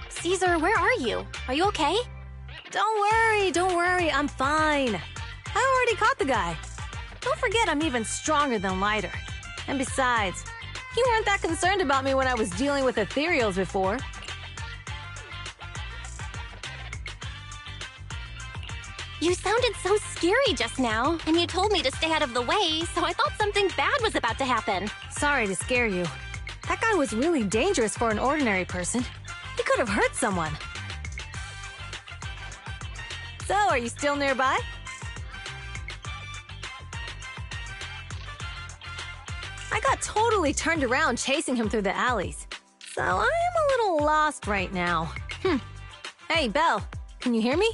Caesar, where are you? Are you okay? Don't worry, I'm fine. I already caught the guy. Don't forget I'm even stronger than Lighter. And besides, you weren't that concerned about me when I was dealing with ethereals before. You sounded so scary just now, and you told me to stay out of the way, so I thought something bad was about to happen. Sorry to scare you. That guy was really dangerous for an ordinary person. He could have hurt someone. So, are you still nearby? I got totally turned around chasing him through the alleys. So, I am a little lost right now. Hey, Belle, can you hear me?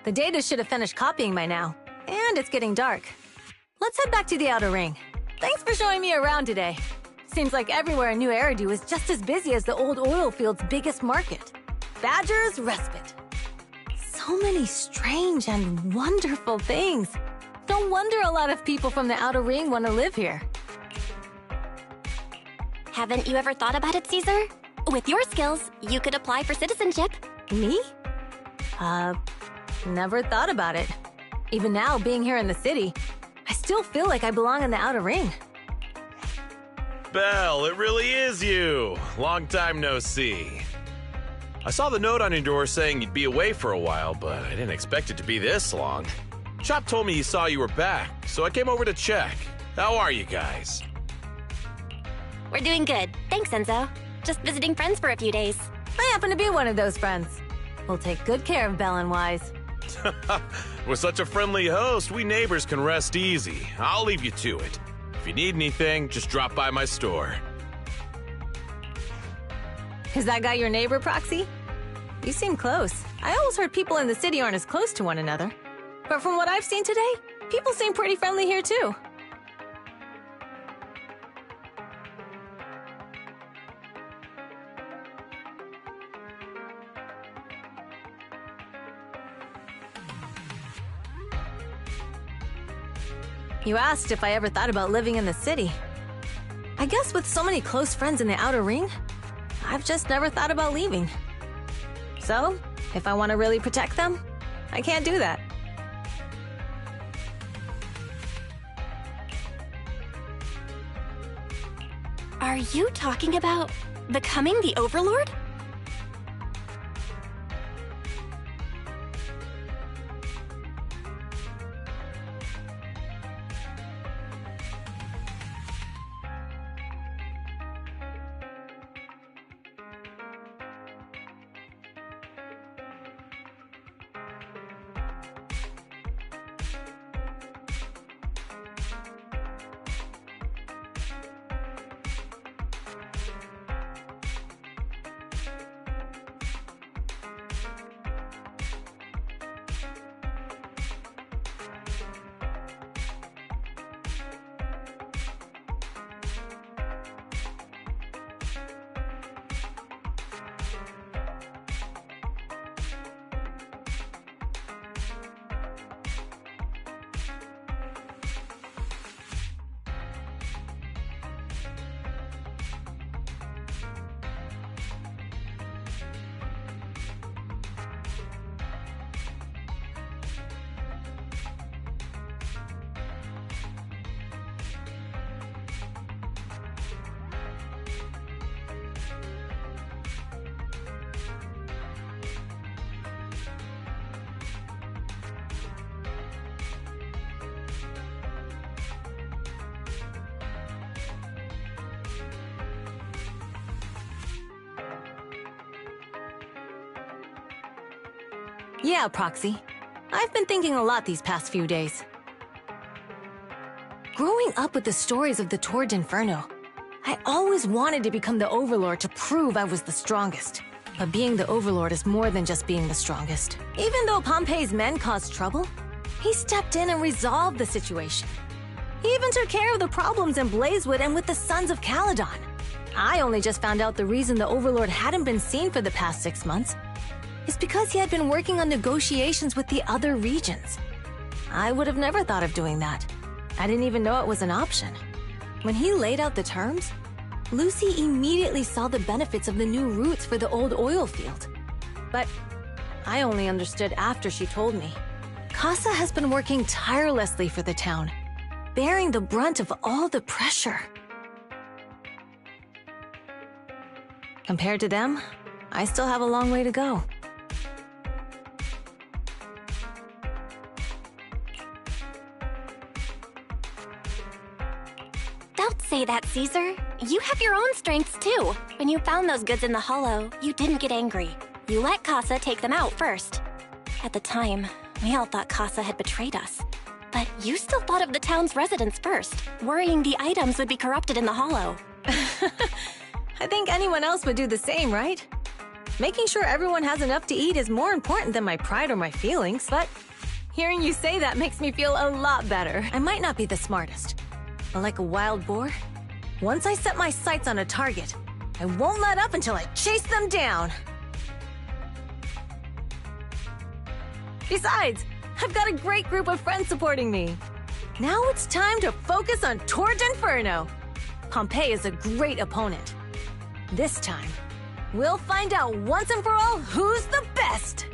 The data should have finished copying by now. And it's getting dark. Let's head back to the Outer Ring. Thanks for showing me around today. Seems like everywhere in New Eridu is just as busy as the old oil field's biggest market. Badger's Respite. So many strange and wonderful things. No wonder a lot of people from the Outer Ring want to live here. Haven't you ever thought about it, Caesar? With your skills, you could apply for citizenship. Me? Never thought about it. Even now, being here in the city, I still feel like I belong in the Outer Ring. Belle, it really is you. Long time no see. I saw the note on your door saying you'd be away for a while, but I didn't expect it to be this long. Chop told me he saw you were back, so I came over to check. How are you guys? We're doing good. Thanks, Enzo. Just visiting friends for a few days. I happen to be one of those friends. We'll take good care of Belle and Wise. With such a friendly host, we neighbors can rest easy. I'll leave you to it. If you need anything, just drop by my store. Is that guy your neighbor, Proxy? You seem close. I always heard people in the city aren't as close to one another. But from what I've seen today, people seem pretty friendly here too. You asked if I ever thought about living in the city. I guess with so many close friends in the Outer Ring, I've just never thought about leaving. So, if I want to really protect them, I can't do that. Are you talking about becoming the Overlord? Yeah, Proxy. I've been thinking a lot these past few days. Growing up with the stories of the Torrid Inferno, I always wanted to become the Overlord to prove I was the strongest. But being the Overlord is more than just being the strongest. Even though Pompey's men caused trouble, he stepped in and resolved the situation. He even took care of the problems in Blazewood and with the Sons of Caledon. I only just found out the reason the Overlord hadn't been seen for the past 6 months is because he had been working on negotiations with the other regions. I would have never thought of doing that. I didn't even know it was an option. When he laid out the terms, Lucy immediately saw the benefits of the new routes for the old oil field. But I only understood after she told me. Casa has been working tirelessly for the town, bearing the brunt of all the pressure. Compared to them, I still have a long way to go. Don't say that, Caesar. You have your own strengths, too. When you found those goods in the hollow, you didn't get angry. You let Casa take them out first. At the time, we all thought Casa had betrayed us. But you still thought of the town's residents first, worrying the items would be corrupted in the hollow. I think anyone else would do the same, right? Making sure everyone has enough to eat is more important than my pride or my feelings, but hearing you say that makes me feel a lot better. I might not be the smartest, but like a wild boar, once I set my sights on a target, I won't let up until I chase them down. Besides, I've got a great group of friends supporting me. Now it's time to focus on Tord Inferno. Pompeii is a great opponent. This time, we'll find out once and for all who's the best!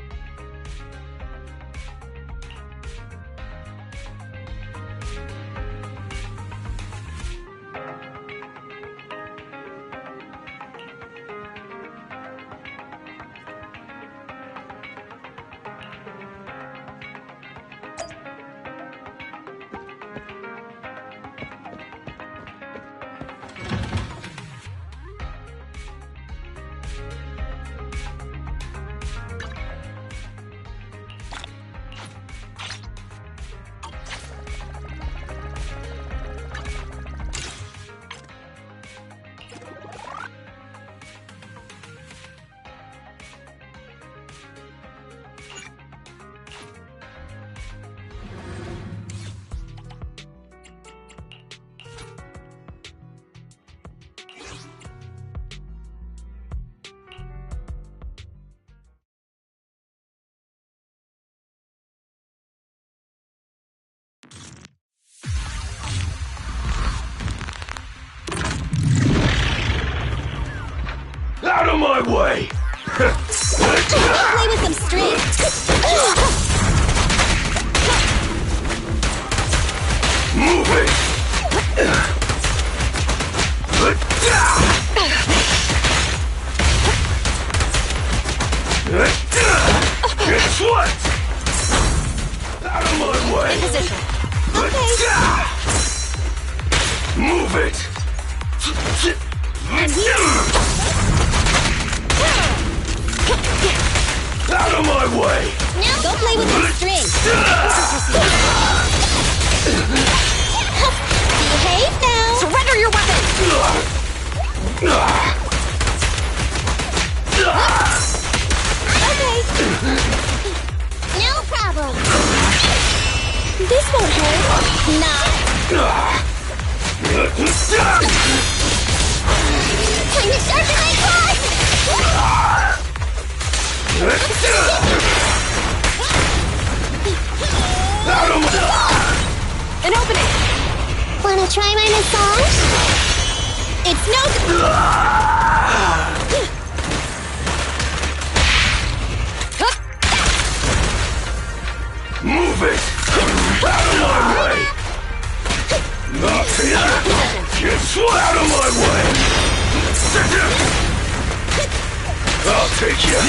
Out of my way! Play with some strings. Move it! Guess what? Out of my way! In position. Move it! I'm here. Out of my way! Now go play with some strings. Behave now. Surrender your weapon! Okay. No problem. This won't hurt. Nah. Time to sharpen my claws! An opening! Wanna try my massage? It's no... Move it! Out of my way! Not here! Get out of my way! I'll take you!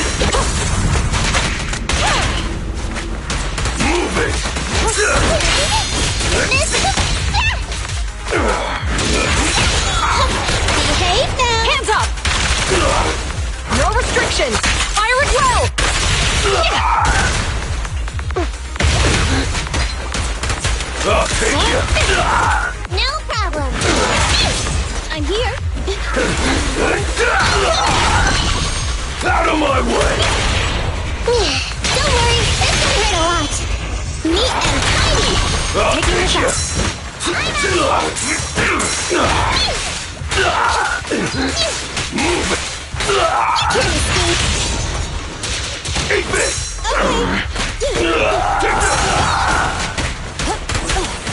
Move it! Behave now! Hands up! No restrictions! Fire at will! I'll take you! No problem! I'm here! Out of my way! Don't worry, this one hurt a lot! Neat and tidy! I'll Taking take this you! Move it! Can't escape! Eat this!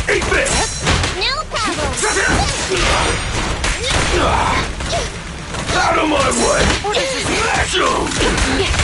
Eat this! No problem! Out of my way! Smash 'em!